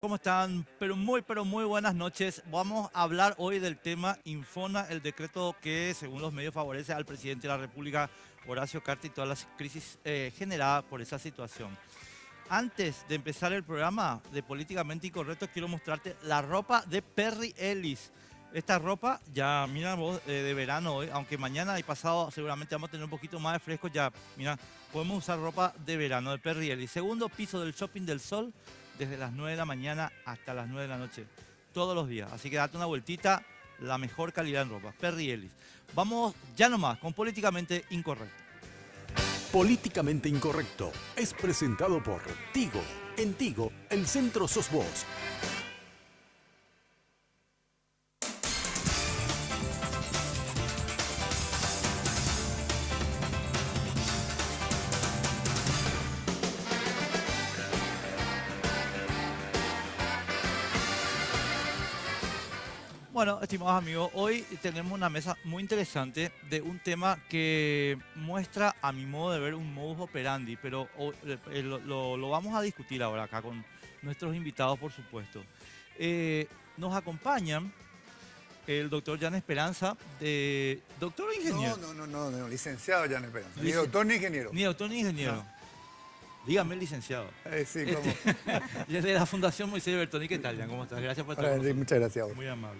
¿Cómo están? Pero muy buenas noches. Vamos a hablar hoy del tema Infona, el decreto que según los medios favorece al presidente de la República, Horacio Cartes, y todas las crisis generadas por esa situación. Antes de empezar el programa de Políticamente Incorrecto, quiero mostrarte la ropa de Perry Ellis. Esta ropa, ya mira vos, de verano hoy, aunque mañana y pasado seguramente vamos a tener un poquito más de fresco, ya mira, podemos usar ropa de verano de Perry Ellis. Segundo piso del Shopping del Sol, desde las 9 de la mañana hasta las 9 de la noche, todos los días. Así que date una vueltita, la mejor calidad en ropa, Perry Ellis. Vamos ya nomás con Políticamente Incorrecto. Políticamente Incorrecto es presentado por Tigo. En Tigo, el centro sos vos. Bueno, estimados amigos, hoy tenemos una mesa muy interesante de un tema que muestra, a mi modo de ver, un modus operandi, pero lo vamos a discutir ahora acá con nuestros invitados, por supuesto. Nos acompañan el doctor Jan Esperanza, doctor o ingeniero. No, licenciado Jan Esperanza. Ni doctor ni ingeniero. Ni doctor ni ingeniero. No. Dígame, licenciado. Sí, ¿cómo? Desde la Fundación Moisés Bertoni, ¿qué tal, Jan? ¿Cómo estás? Gracias por estar con nosotros. Muchas gracias a vos. Muy amable.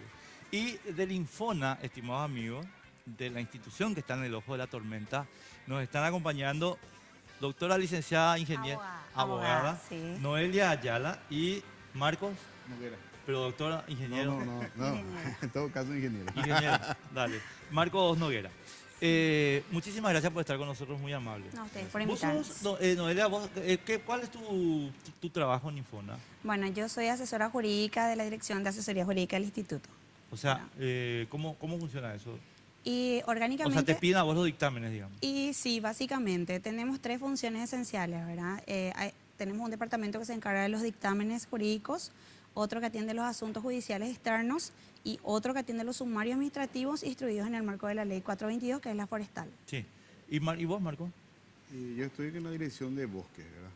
Y del Infona, estimados amigos, de la institución que está en el ojo de la tormenta, nos están acompañando doctora licenciada ingeniera, abogada, sí. Noelia Ayala y Marcos, Noguera. pero doctora ingeniero. No. En todo caso, ingeniero. Ingeniero, dale. Marcos Noguera. Muchísimas gracias por estar con nosotros, muy amable. No, ustedes por Vos invitarnos. sos, Noelia, ¿cuál es tu trabajo en Infona? Bueno, yo soy asesora jurídica de la Dirección de Asesoría Jurídica del Instituto. O sea, ¿cómo funciona eso? Y O sea, orgánicamente... te piden a vos los dictámenes, digamos. Y sí, básicamente tenemos tres funciones esenciales, ¿verdad? Tenemos un departamento que se encarga de los dictámenes jurídicos, otro que atiende los asuntos judiciales externos y otro que atiende los sumarios administrativos instruidos en el marco de la Ley 422, que es la forestal. Sí. ¿Y vos, Marco? Y yo estoy en la dirección de bosques, ¿verdad?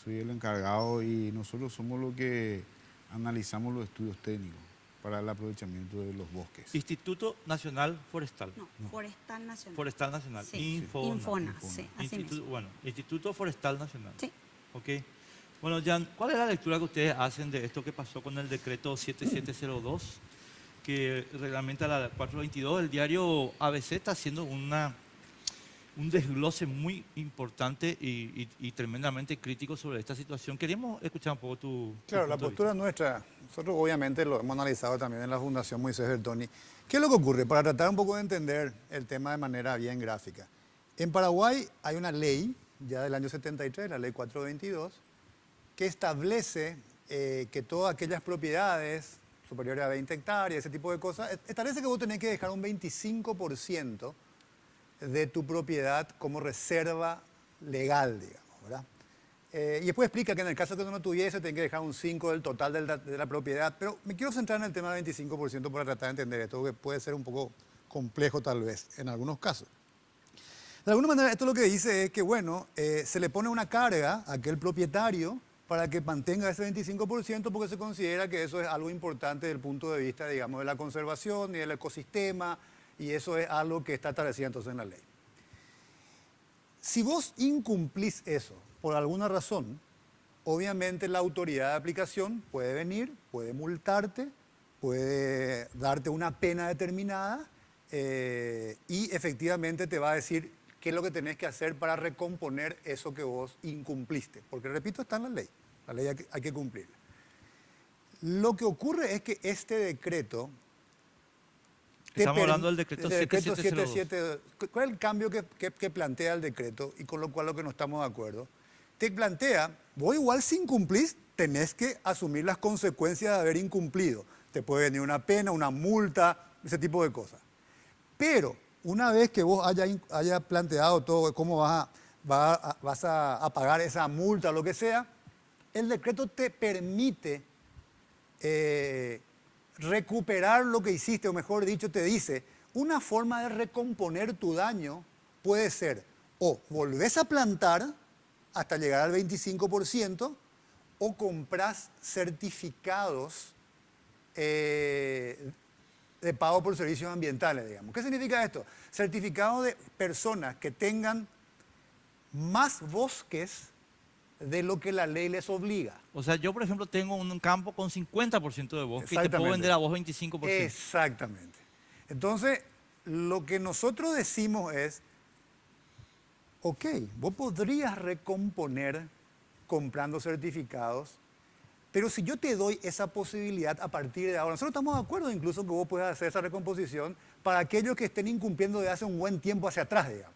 Soy el encargado y nosotros somos los que analizamos los estudios técnicos para el aprovechamiento de los bosques. Instituto Nacional Forestal. No, Forestal Nacional. Forestal Nacional. Sí. Infona. Sí, así mismo. Bueno, Instituto Forestal Nacional. Sí. Ok. Bueno, Jan, ¿cuál es la lectura que ustedes hacen de esto que pasó con el decreto 7702, que reglamenta la 422? El diario ABC está haciendo un desglose muy importante y tremendamente crítico sobre esta situación. Queríamos escuchar un poco tu Claro, la punto de postura nuestra, nosotros obviamente lo hemos analizado también en la Fundación Moisés Bertoni. ¿Qué es lo que ocurre? Para tratar un poco de entender el tema de manera bien gráfica. En Paraguay hay una ley, ya del año 73, la ley 422, que establece que todas aquellas propiedades superiores a 20 hectáreas, ese tipo de cosas, establece que vos tenés que dejar un 25% de tu propiedad como reserva legal, digamos, ¿verdad? Y después explica que en el caso que no tuviese, tenés que dejar un 5% del total de la propiedad, pero me quiero centrar en el tema del 25% para tratar de entender esto, que puede ser un poco complejo tal vez en algunos casos. De alguna manera, esto lo que dice es que, bueno, se le pone una carga a aquel propietario para que mantenga ese 25% porque se considera que eso es algo importante desde el punto de vista, digamos, de la conservación y del ecosistema, y eso es algo que está establecido entonces en la ley. Si vos incumplís eso por alguna razón, obviamente la autoridad de aplicación puede venir, puede multarte, puede darte una pena determinada y efectivamente te va a decir qué es lo que tenés que hacer para recomponer eso que vos incumpliste. Porque, repito, está en la ley hay que cumplirla. Lo que ocurre es que este decreto... Estamos hablando del decreto 7702. 7702. ¿Cuál es el cambio que plantea el decreto y con lo cual lo que no estamos de acuerdo? Te plantea, vos igual si incumplís, tenés que asumir las consecuencias de haber incumplido. Te puede venir una pena, una multa, ese tipo de cosas. Pero una vez que vos hayas planteado todo, cómo vas a pagar esa multa o lo que sea, el decreto te permite recuperar lo que hiciste, o mejor dicho, te dice, una forma de recomponer tu daño puede ser o volvés a plantar hasta llegar al 25%, o compras certificados de pago por servicios ambientales, digamos. ¿Qué significa esto? Certificados de personas que tengan más bosques de lo que la ley les obliga. O sea, yo por ejemplo tengo un campo con 50% de bosque y te puedo Exactamente. vender a vos 25%. Exactamente. Entonces, lo que nosotros decimos es, ok, vos podrías recomponer comprando certificados, pero si yo te doy esa posibilidad a partir de ahora, nosotros estamos de acuerdo incluso que vos puedas hacer esa recomposición para aquellos que estén incumpliendo de hace un buen tiempo hacia atrás, digamos.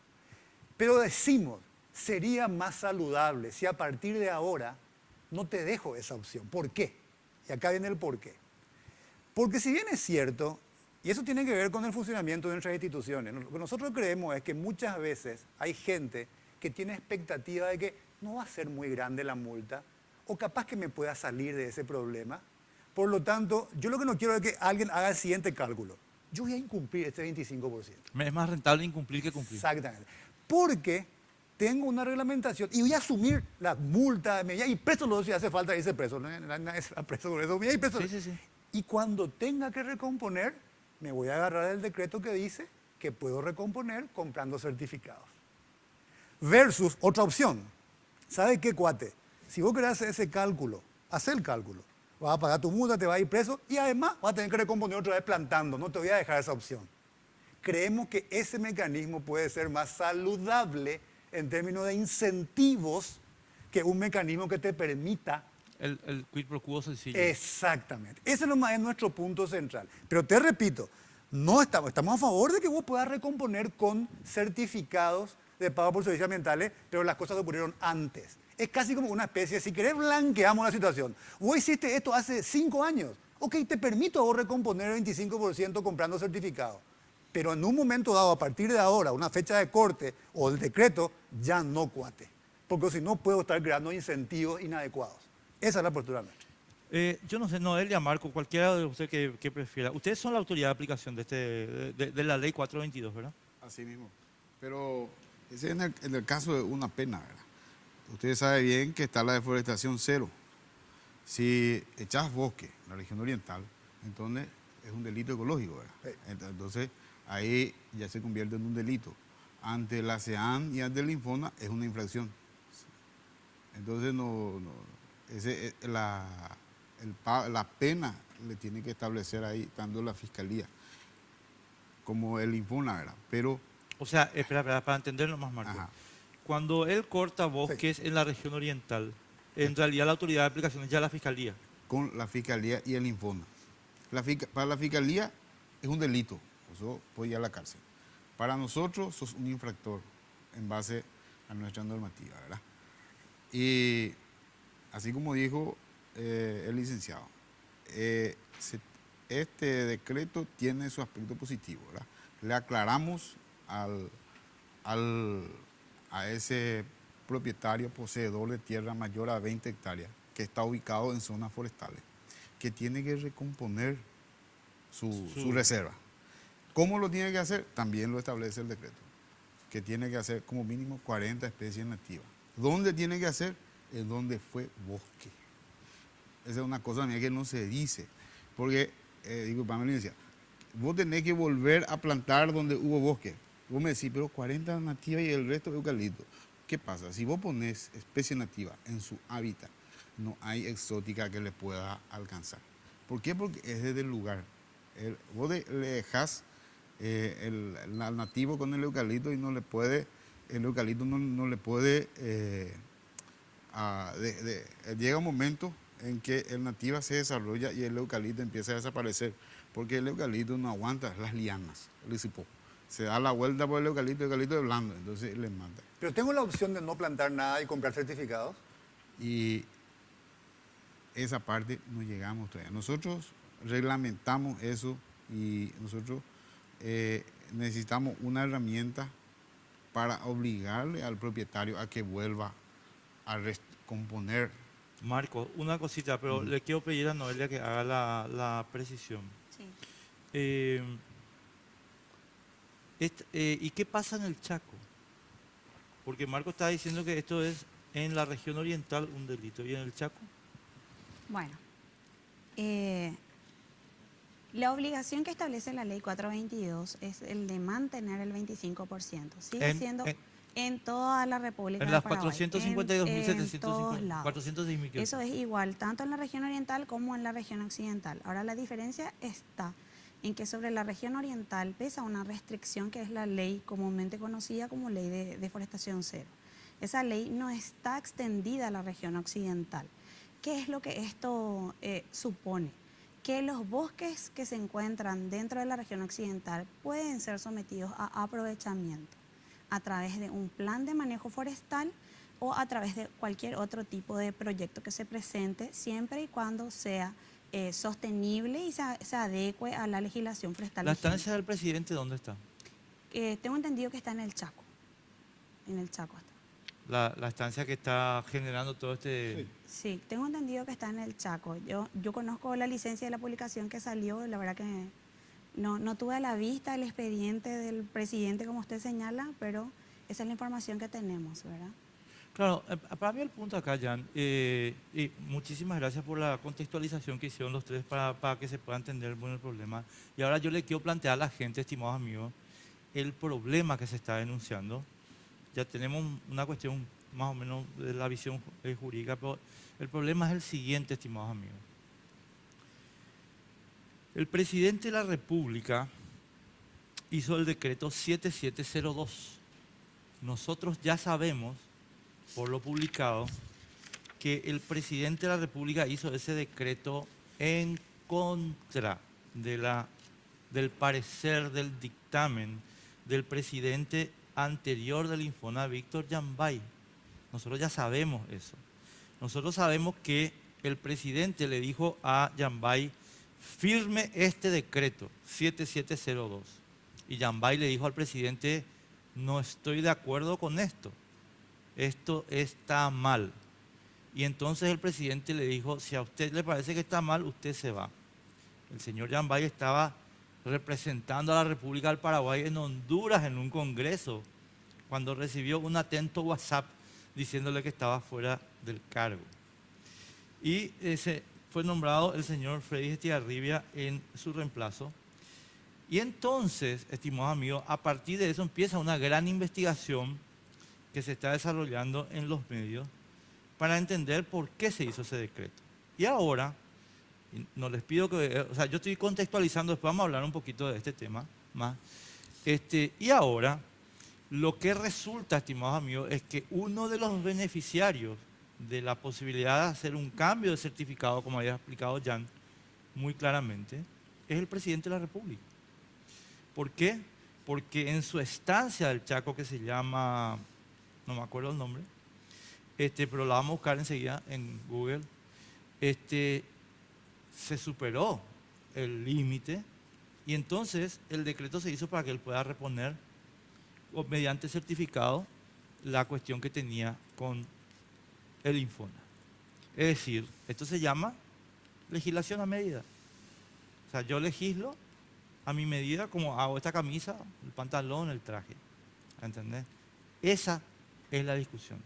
Pero decimos, sería más saludable si a partir de ahora no te dejo esa opción. ¿Por qué? Y acá viene el por qué. Porque si bien es cierto, y eso tiene que ver con el funcionamiento de nuestras instituciones, lo que nosotros creemos es que muchas veces hay gente que tiene expectativa de que no va a ser muy grande la multa, o capaz que me pueda salir de ese problema. Por lo tanto, yo lo que no quiero es que alguien haga el siguiente cálculo. Yo voy a incumplir este 25%. Me es más rentable incumplir que cumplir. Exactamente. Porque tengo una reglamentación y voy a asumir la multa, me voy a ir preso luego si hace falta irse preso. No es preso por eso, me voy a ir preso. Sí, sí, sí. Y cuando tenga que recomponer, me voy a agarrar el decreto que dice que puedo recomponer comprando certificados. Versus otra opción. ¿Sabe qué, cuate? Si vos querés hacer ese cálculo, haz el cálculo. Vas a pagar tu multa, te vas a ir preso y además vas a tener que recomponer otra vez plantando. No te voy a dejar esa opción. Creemos que ese mecanismo puede ser más saludable en términos de incentivos que un mecanismo que te permita. El quid pro quo sencillo. Exactamente. Ese nomás es nuestro punto central. Pero te repito, no estamos a favor de que vos puedas recomponer con certificados de pago por servicios ambientales, pero las cosas ocurrieron antes. Es casi como una especie, si querés blanqueamos la situación. Vos hiciste esto hace 5 años. Ok, te permito a vos recomponer el 25% comprando certificados. Pero en un momento dado, a partir de ahora, una fecha de corte o el decreto, ya no, cuate. Porque si no, puedo estar creando incentivos inadecuados. Esa es la postura nuestra. Yo no sé, Noelia, Marco, cualquiera de ustedes que prefiera. Ustedes son la autoridad de aplicación de la ley 422, ¿verdad? Así mismo. Pero ese es en el caso de una pena, ¿verdad? Ustedes saben bien que está la deforestación cero. Si echas bosque en la región oriental, entonces es un delito ecológico, ¿verdad? Entonces ahí ya se convierte en un delito. Ante la CEAN y ante el Infona es una infracción. Entonces la pena le tiene que establecer ahí tanto la Fiscalía como el Infona, ¿verdad? Pero... O sea, espera, para entenderlo más, Marco. Ajá. Cuando él corta bosques en la región oriental, en realidad la autoridad de aplicación es ya la Fiscalía. Con la Fiscalía y el Infona. Para la Fiscalía es un delito, eso puede ir a la cárcel. Para nosotros sos un infractor en base a nuestra normativa, ¿verdad? Y así como dijo el licenciado, este decreto tiene su aspecto positivo, ¿verdad? Le aclaramos a ese propietario poseedor de tierra mayor a 20 hectáreas que está ubicado en zonas forestales, que tiene que recomponer su reserva. ¿Cómo lo tiene que hacer? También lo establece el decreto, que tiene que hacer como mínimo 40 especies nativas. ¿Dónde tiene que hacer? En donde fue bosque. Esa es una cosa mía que no se dice, porque, disculpame, le decía, vos tenés que volver a plantar donde hubo bosque. Vos me decís, pero 40 nativas y el resto eucalipto. ¿Qué pasa? Si vos pones especie nativa en su hábitat, no hay exótica que le pueda alcanzar. ¿Por qué? Porque es desde el lugar. Vos le dejás el nativo con el eucalipto y no le puede, el eucalipto no le puede, llega un momento en que el nativa se desarrolla y el eucalipto empieza a desaparecer, porque el eucalipto no aguanta las lianas, el hicipó. Se da la vuelta por el eucalipto es blando, entonces le mata. Pero tengo la opción de no plantar nada y comprar certificados. Y esa parte no llegamos todavía. Nosotros reglamentamos eso y nosotros necesitamos una herramienta para obligarle al propietario a que vuelva a recomponer. Marco, una cosita, pero le quiero pedir a Noelia que haga la precisión. Sí. ¿Y qué pasa en el Chaco? Porque Marco está diciendo que esto es en la región oriental un delito. ¿Y en el Chaco? Bueno, la obligación que establece la ley 422 es el de mantener el 25%. Sigue siendo en toda la República en de las Paraguay. 452.750, 406.000. Eso es igual, tanto en la región oriental como en la región occidental. Ahora, la diferencia está en que sobre la región oriental pesa una restricción que es la ley comúnmente conocida como ley de deforestación cero. Esa ley no está extendida a la región occidental. ¿Qué es lo que esto supone? Que los bosques que se encuentran dentro de la región occidental pueden ser sometidos a aprovechamiento a través de un plan de manejo forestal o a través de cualquier otro tipo de proyecto que se presente, siempre y cuando sea sostenible y se adecue a la legislación forestal. ¿La estancia del presidente dónde está? Tengo entendido que está en el Chaco. En el Chaco está. La estancia que está generando todo este... Sí, tengo entendido que está en el Chaco. Yo conozco la licencia de la publicación que salió, la verdad que no tuve a la vista el expediente del presidente como usted señala, pero esa es la información que tenemos, ¿verdad? Claro, para mí el punto acá, Jan, y muchísimas gracias por la contextualización que hicieron los tres para que se pueda entender bueno el problema. Y ahora yo le quiero plantear a la gente, estimados amigos, el problema que se está denunciando. Ya tenemos una cuestión más o menos de la visión jurídica, pero el problema es el siguiente, estimados amigos. El presidente de la República hizo el decreto 7702. Nosotros ya sabemos, por lo publicado, que el presidente de la República hizo ese decreto en contra del parecer del dictamen del presidente anterior del Infona, Víctor Yambay. Nosotros ya sabemos eso. Nosotros sabemos que el presidente le dijo a Yambay, firme este decreto 7702. Y Yambay le dijo al presidente, no estoy de acuerdo con esto. Esto está mal. Y entonces el presidente le dijo, si a usted le parece que está mal, usted se va. El señor Yambay estaba representando a la República del Paraguay en Honduras en un congreso, cuando recibió un atento WhatsApp diciéndole que estaba fuera del cargo. Y fue nombrado el señor Freddy Estigarribia en su reemplazo. Y entonces, estimados amigos, a partir de eso empieza una gran investigación que se está desarrollando en los medios para entender por qué se hizo ese decreto. Y ahora, no les pido que, o sea, yo estoy contextualizando, después vamos a hablar un poquito de este tema más. Y ahora, lo que resulta, estimados amigos, es que uno de los beneficiarios de la posibilidad de hacer un cambio de certificado, como había explicado Jan muy claramente, es el presidente de la República. ¿Por qué? Porque en su estancia del Chaco, que se llama, no me acuerdo el nombre, pero la vamos a buscar enseguida en Google, se superó el límite y entonces el decreto se hizo para que él pueda reponer o mediante certificado la cuestión que tenía con el Infona. Es decir, esto se llama legislación a medida. O sea, yo legislo a mi medida como hago esta camisa, el pantalón, el traje. ¿Entendés? Esa es la discusión.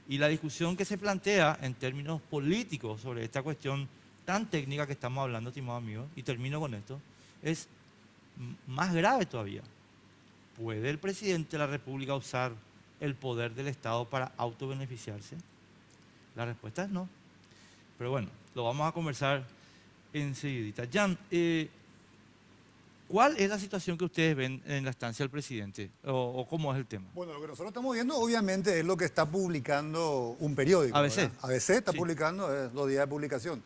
Y la discusión que se plantea en términos políticos sobre esta cuestión tan técnica que estamos hablando, estimados amigos, y termino con esto, es más grave todavía. ¿Puede el presidente de la República usar el poder del Estado para autobeneficiarse? La respuesta es no. Pero bueno, lo vamos a conversar enseguidita. Jan, ¿cuál es la situación que ustedes ven en la estancia del presidente? ¿O cómo es el tema? Bueno, lo que nosotros estamos viendo obviamente es lo que está publicando un periódico. ABC. ¿Verdad? ABC está publicando los días de publicación.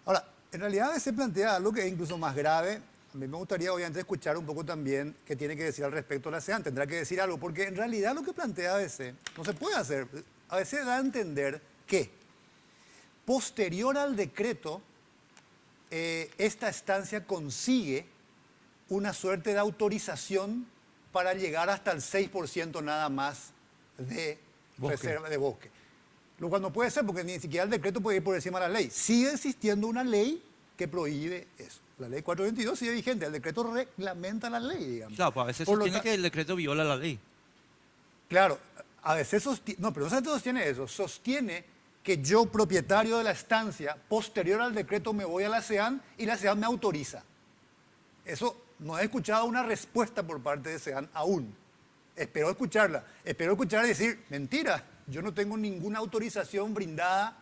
Ahora, en realidad ABC plantea algo que es incluso más grave. A mí me gustaría obviamente escuchar un poco también qué tiene que decir al respecto la SEAN. Tendrá que decir algo, porque en realidad lo que plantea ABC no se puede hacer. ABC da a entender que posterior al decreto, esta estancia consigue una suerte de autorización para llegar hasta el 6% nada más de reserva de bosque. Lo cual no puede ser porque ni siquiera el decreto puede ir por encima de la ley. Sigue existiendo una ley que prohíbe eso. La ley 422 sigue vigente, el decreto reglamenta la ley, digamos. Claro, pues a veces sostiene que el decreto viola la ley. Claro, a veces sostiene, no, pero no solamente sostiene eso, sostiene que yo, propietario de la estancia, posterior al decreto me voy a la SEAN y la SEAN me autoriza. Eso no he escuchado una respuesta por parte de SEAN aún. Espero escucharla. Espero escuchar decir, mentira, yo no tengo ninguna autorización brindada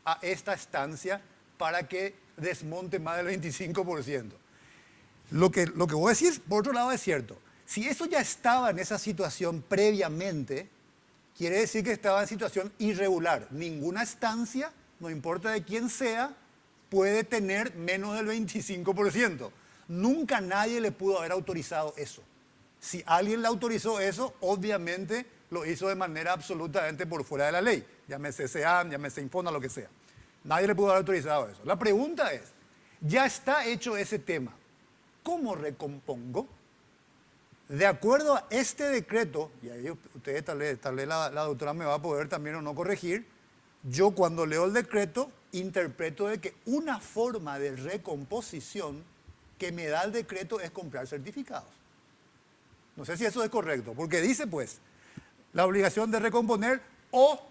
a esta estancia para que desmonte más del 25%. Lo que vos decís, por otro lado, es cierto. Si eso ya estaba en esa situación previamente, quiere decir que estaba en situación irregular. Ninguna estancia, no importa de quién sea, puede tener menos del 25%. Nunca nadie le pudo haber autorizado eso. Si alguien le autorizó eso, obviamente lo hizo de manera absolutamente por fuera de la ley. Llámese SEAN, llámese Infona, lo que sea. Nadie le pudo haber autorizado eso. La pregunta es, ya está hecho ese tema. ¿Cómo recompongo? De acuerdo a este decreto, y ahí ustedes tal vez la doctora me va a poder también o no corregir, yo cuando leo el decreto interpreto de que una forma de recomposición que me da el decreto es comprar certificados. No sé si eso es correcto, porque dice pues la obligación de recomponer o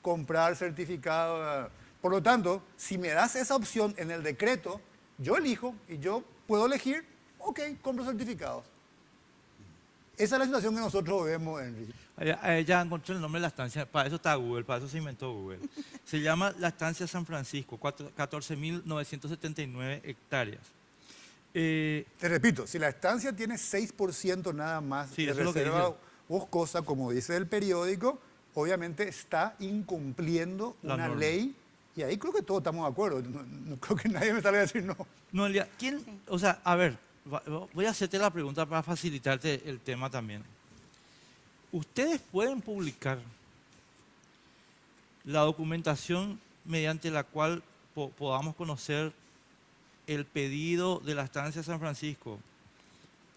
comprar certificados. Por lo tanto, si me das esa opción en el decreto, yo elijo y yo puedo elegir, ok, compro certificados. Esa es la situación que nosotros vemos, Enrique. Ya encontré el nombre de la estancia, para eso está Google, para eso se inventó Google. Se llama la estancia San Francisco, 14.979 hectáreas. Te repito, si la estancia tiene 6% nada más Sí, de eso es lo que reserva dice. boscosa, como dice el periódico, obviamente está incumpliendo La una norma. ley, y ahí creo que todos estamos de acuerdo. No creo que nadie me salga a decir no. Noelia, ¿quién? Sí. O sea, a ver, voy a hacerte la pregunta para facilitarte el tema también. ¿Ustedes pueden publicar la documentación mediante la cual podamos conocer el pedido de la estancia San Francisco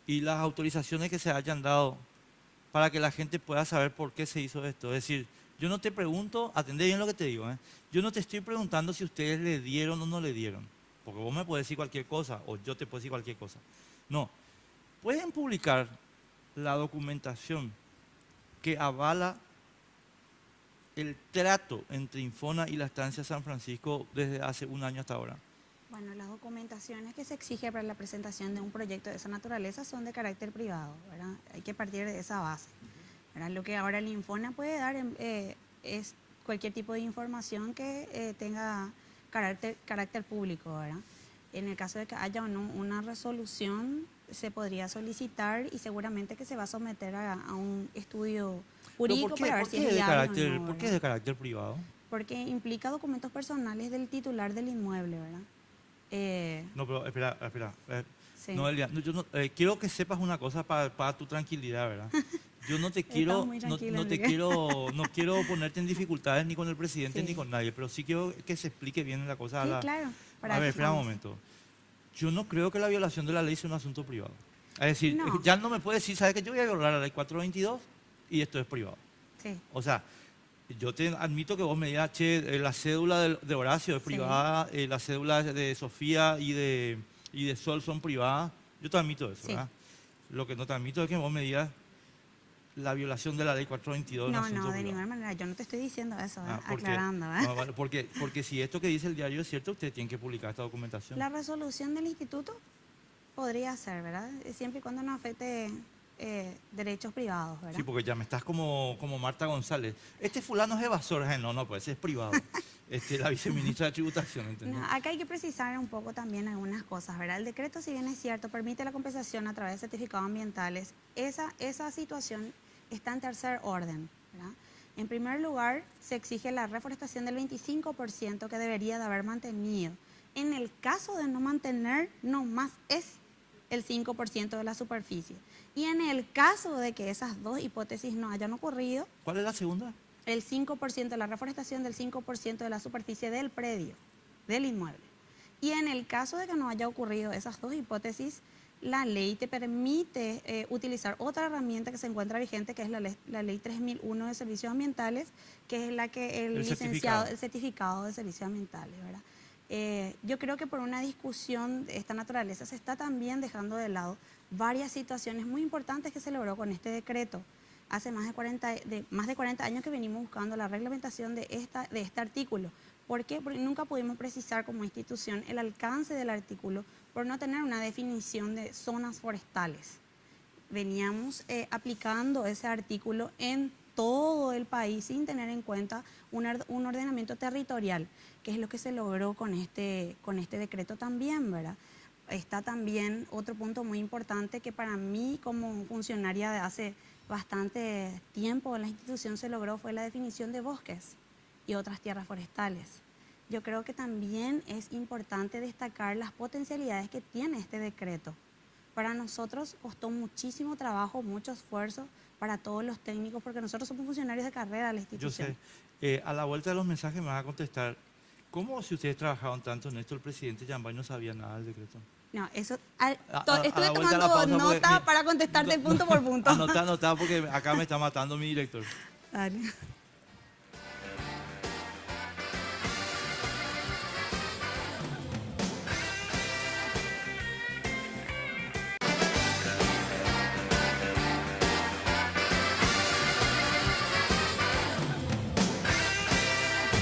y las autorizaciones que se hayan dado para que la gente pueda saber por qué se hizo esto? Es decir, yo no te pregunto, atendé bien lo que te digo, ¿eh? Yo no te estoy preguntando si ustedes le dieron o no le dieron, porque vos me puedes decir cualquier cosa o yo te puedo decir cualquier cosa. No, pueden publicar la documentación que avala el trato entre Infona y la estancia San Francisco desde hace un año hasta ahora. Bueno, las documentaciones que se exige para la presentación de un proyecto de esa naturaleza son de carácter privado, ¿verdad? Hay que partir de esa base, ¿verdad? Lo que ahora el Infona puede dar es cualquier tipo de información que tenga carácter público, ¿verdad? En el caso de que haya o no una resolución, se podría solicitar y seguramente que se va a someter a un estudio jurídico para ver si es viable o no, ¿Por qué es ¿verdad? de carácter privado? Porque implica documentos personales del titular del inmueble, ¿verdad? No, pero espera. Sí. Noelia, yo no, quiero que sepas una cosa para tu tranquilidad, ¿verdad? Yo no te quiero, muy tranquilo, no te Enrique. no quiero ponerte en dificultades ni con el presidente Sí. ni con nadie, pero sí quiero que se explique bien la cosa. Sí, claro. para A ver, eso espera un estamos. momento. Yo no creo que la violación de la ley sea un asunto privado. Es decir, No. ya no me puede decir, ¿sabes qué? Yo voy a violar la ley 422 y esto es privado. Sí. O sea, yo te admito que vos me digas, che, la cédula de Horacio es Sí. privada, la cédula de Sofía y de Sol son privadas. Yo te admito eso, Sí. ¿verdad? Lo que no te admito es que vos me digas la violación de la ley 422 es un No, asunto no, de privado. ninguna manera. Yo no te estoy diciendo eso, Ah, ¿por qué? aclarando. No, vale, porque si esto que dice el diario es cierto, usted tiene que publicar esta documentación. La resolución del instituto podría ser, ¿verdad? Siempre y cuando no afecte derechos privados, ¿verdad? Sí, porque ya me estás como Marta González. Este fulano es evasor. No, pues ese es privado. La viceministra de Tributación, ¿entendés? No, acá hay que precisar un poco también algunas cosas, ¿verdad? El decreto, si bien es cierto, permite la compensación a través de certificados ambientales. Esa situación está en tercer orden, ¿verdad? En primer lugar, se exige la reforestación del 25% que debería de haber mantenido. En el caso de no mantener, no más es el 5% de la superficie. Y en el caso de que esas dos hipótesis no hayan ocurrido, ¿Cuál es la segunda? el 5%, la reforestación del 5% de la superficie del predio, del inmueble. Y en el caso de que no haya ocurrido esas dos hipótesis, la ley te permite utilizar otra herramienta que se encuentra vigente, que es la ley 3001 de servicios ambientales, que es la que el certificado de servicios ambientales, ¿verdad? Yo creo que por una discusión de esta naturaleza se está también dejando de lado varias situaciones muy importantes que se logró con este decreto. hace más de 40 años que venimos buscando la reglamentación de este artículo. ¿Por qué? Porque nunca pudimos precisar como institución el alcance del artículo por no tener una definición de zonas forestales. Veníamos aplicando ese artículo en todo el país sin tener en cuenta un ordenamiento territorial, que es lo que se logró con este decreto también, ¿verdad? Está también otro punto muy importante que para mí como funcionaria de hace bastante tiempo en la institución se logró, fue la definición de bosques y otras tierras forestales. Yo creo que también es importante destacar las potencialidades que tiene este decreto. Para nosotros costó muchísimo trabajo, mucho esfuerzo para todos los técnicos, porque nosotros somos funcionarios de carrera de la institución. Yo sé, a la vuelta de los mensajes me vas a contestar, ¿cómo si ustedes trabajaban tanto en esto, el presidente Yambay no sabía nada del decreto? No, eso... vuelta estuve de la tomando pausa, nota para contestarte punto por punto. Anotá, porque acá me está matando mi director. Dale.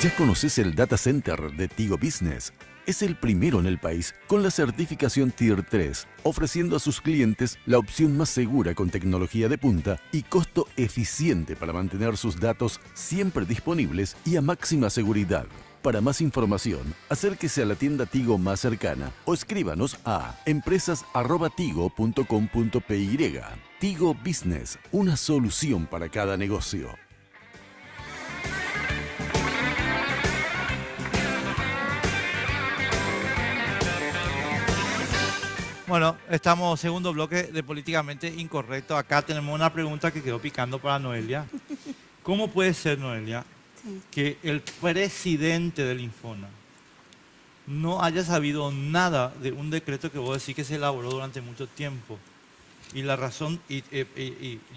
¿Ya conoces el Data Center de Tigo Business? Es el primero en el país con la certificación Tier 3, ofreciendo a sus clientes la opción más segura con tecnología de punta y costo eficiente para mantener sus datos siempre disponibles y a máxima seguridad. Para más información, acérquese a la tienda Tigo más cercana o escríbanos a empresas@tigo.com.py. Tigo Business, una solución para cada negocio. Bueno, estamos segundo bloque de Políticamente Incorrecto. Acá tenemos una pregunta que quedó picando para Noelia. ¿Cómo puede ser, Noelia, que el presidente del Infona no haya sabido nada de un decreto que vos decís que se elaboró durante mucho tiempo? Y la razón, y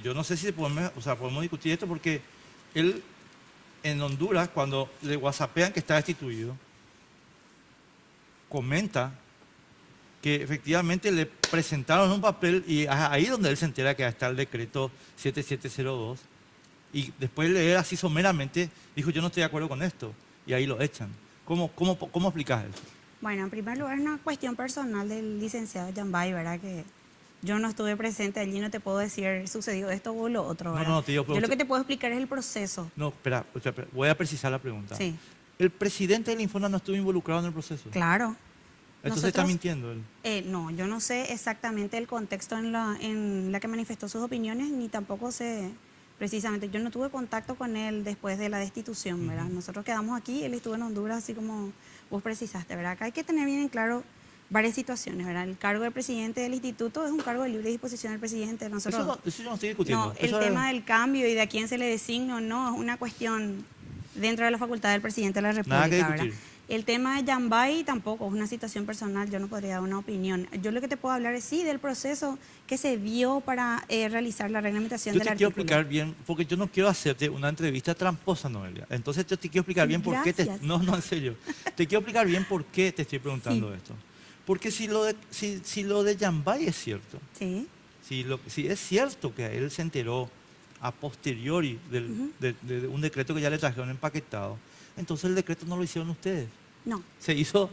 yo no sé si podemos discutir esto porque él en Honduras, cuando le whatsappean que está destituido, comenta que efectivamente le presentaron un papel y ahí donde él se entera que está el decreto 7702 y después de leer así someramente dijo yo no estoy de acuerdo con esto y ahí lo echan. ¿Cómo explicas eso? Bueno, en primer lugar es una cuestión personal del licenciado Yambay, ¿verdad? Que yo no estuve presente allí, no te puedo decir sucedió esto o lo otro, ¿verdad? No, tío, yo lo que te puedo explicar es el proceso. No, espera, voy a precisar la pregunta. Sí. ¿El presidente del Infona no estuvo involucrado en el proceso? Claro. Entonces está mintiendo él. No, yo no sé exactamente el contexto en la que manifestó sus opiniones, ni tampoco sé precisamente. Yo no tuve contacto con él después de la destitución, ¿verdad? Nosotros quedamos aquí, él estuvo en Honduras, así como vos precisaste, ¿verdad? Acá hay que tener bien en claro varias situaciones, ¿verdad? El cargo de presidente del instituto es un cargo de libre disposición del presidente. Nosotros, eso yo no estoy discutiendo. No, el tema del cambio y de a quién se le designa, no, es una cuestión dentro de la facultad del presidente de la República, nada que discutir. ¿verdad? El tema de Yambay tampoco es una situación personal, yo no podría dar una opinión. Yo lo que te puedo hablar es sí del proceso que se vio para realizar la reglamentación del artículo. Yo te quiero explicar bien, porque yo no quiero hacerte una entrevista tramposa, Noelia. Entonces yo te quiero explicar bien por qué No, en serio. Te quiero explicar bien por qué te estoy preguntando esto. Porque si lo de Yambay es cierto, si es cierto que él se enteró a posteriori de un decreto que ya le trajeron empaquetado, entonces el decreto no lo hicieron ustedes. No. Se hizo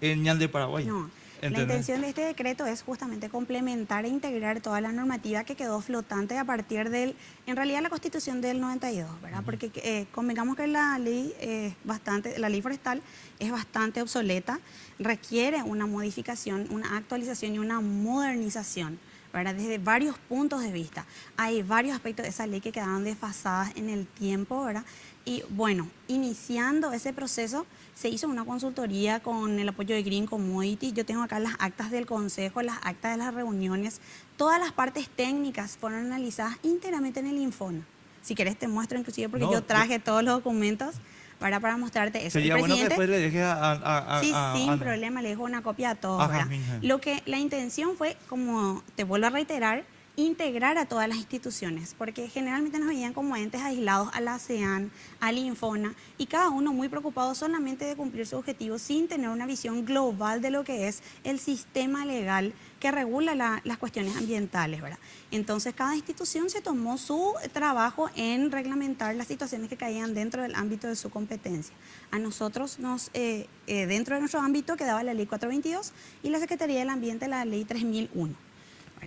en Ñan de Paraguay. No. ¿Entendés? La intención de este decreto es justamente complementar e integrar toda la normativa que quedó flotante a partir en realidad la Constitución del 92, ¿verdad? Porque convengamos que la ley forestal es bastante obsoleta, requiere una modificación, una actualización y una modernización, ¿verdad? Desde varios puntos de vista. Hay varios aspectos de esa ley que quedaron desfasadas en el tiempo, ¿verdad? Y bueno, iniciando ese proceso, se hizo una consultoría con el apoyo de Green Commodity. Yo tengo acá las actas del consejo, las actas de las reuniones. Todas las partes técnicas fueron analizadas íntegramente en el Infona. Si querés te muestro inclusive porque yo traje todos los documentos para mostrarte eso. Sería bueno que después le dejes sin problema, le dejo una copia a todos. La intención fue, como te vuelvo a reiterar, integrar a todas las instituciones, porque generalmente nos veían como entes aislados a la ASEAN, al Infona, y cada uno muy preocupado solamente de cumplir su objetivo sin tener una visión global de lo que es el sistema legal que regula las cuestiones ambientales, ¿verdad? Entonces cada institución se tomó su trabajo en reglamentar las situaciones que caían dentro del ámbito de su competencia. A nosotros dentro de nuestro ámbito quedaba la Ley 422 y la Secretaría del Ambiente la Ley 3001.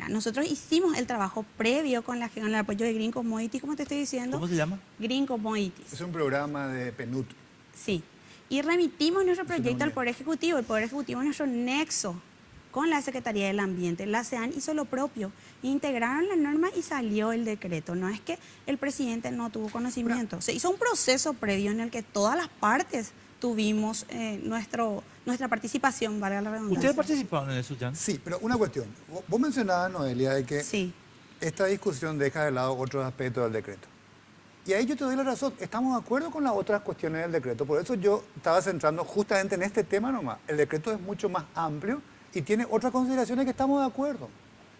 Nosotros hicimos el trabajo previo con el apoyo de Green Commodities, como te estoy diciendo. ¿Cómo se llama? Green Commodities. Es un programa de PNUD. Sí. Y remitimos nuestro proyecto al Poder Ejecutivo. El Poder Ejecutivo es nuestro nexo con la Secretaría del Ambiente. La ASEAN hizo lo propio. Integraron la norma y salió el decreto. No es que el presidente no tuvo conocimiento. Se hizo un proceso previo en el que todas las partes tuvimos nuestra participación, valga la redundancia. ¿Ustedes participaron en eso, Jan? Sí, pero una cuestión. Vos mencionabas, Noelia, de que Sí. esta discusión deja de lado otros aspectos del decreto. Y ahí yo te doy la razón. Estamos de acuerdo con las otras cuestiones del decreto. Por eso yo estaba centrando justamente en este tema nomás. El decreto es mucho más amplio y tiene otras consideraciones que estamos de acuerdo.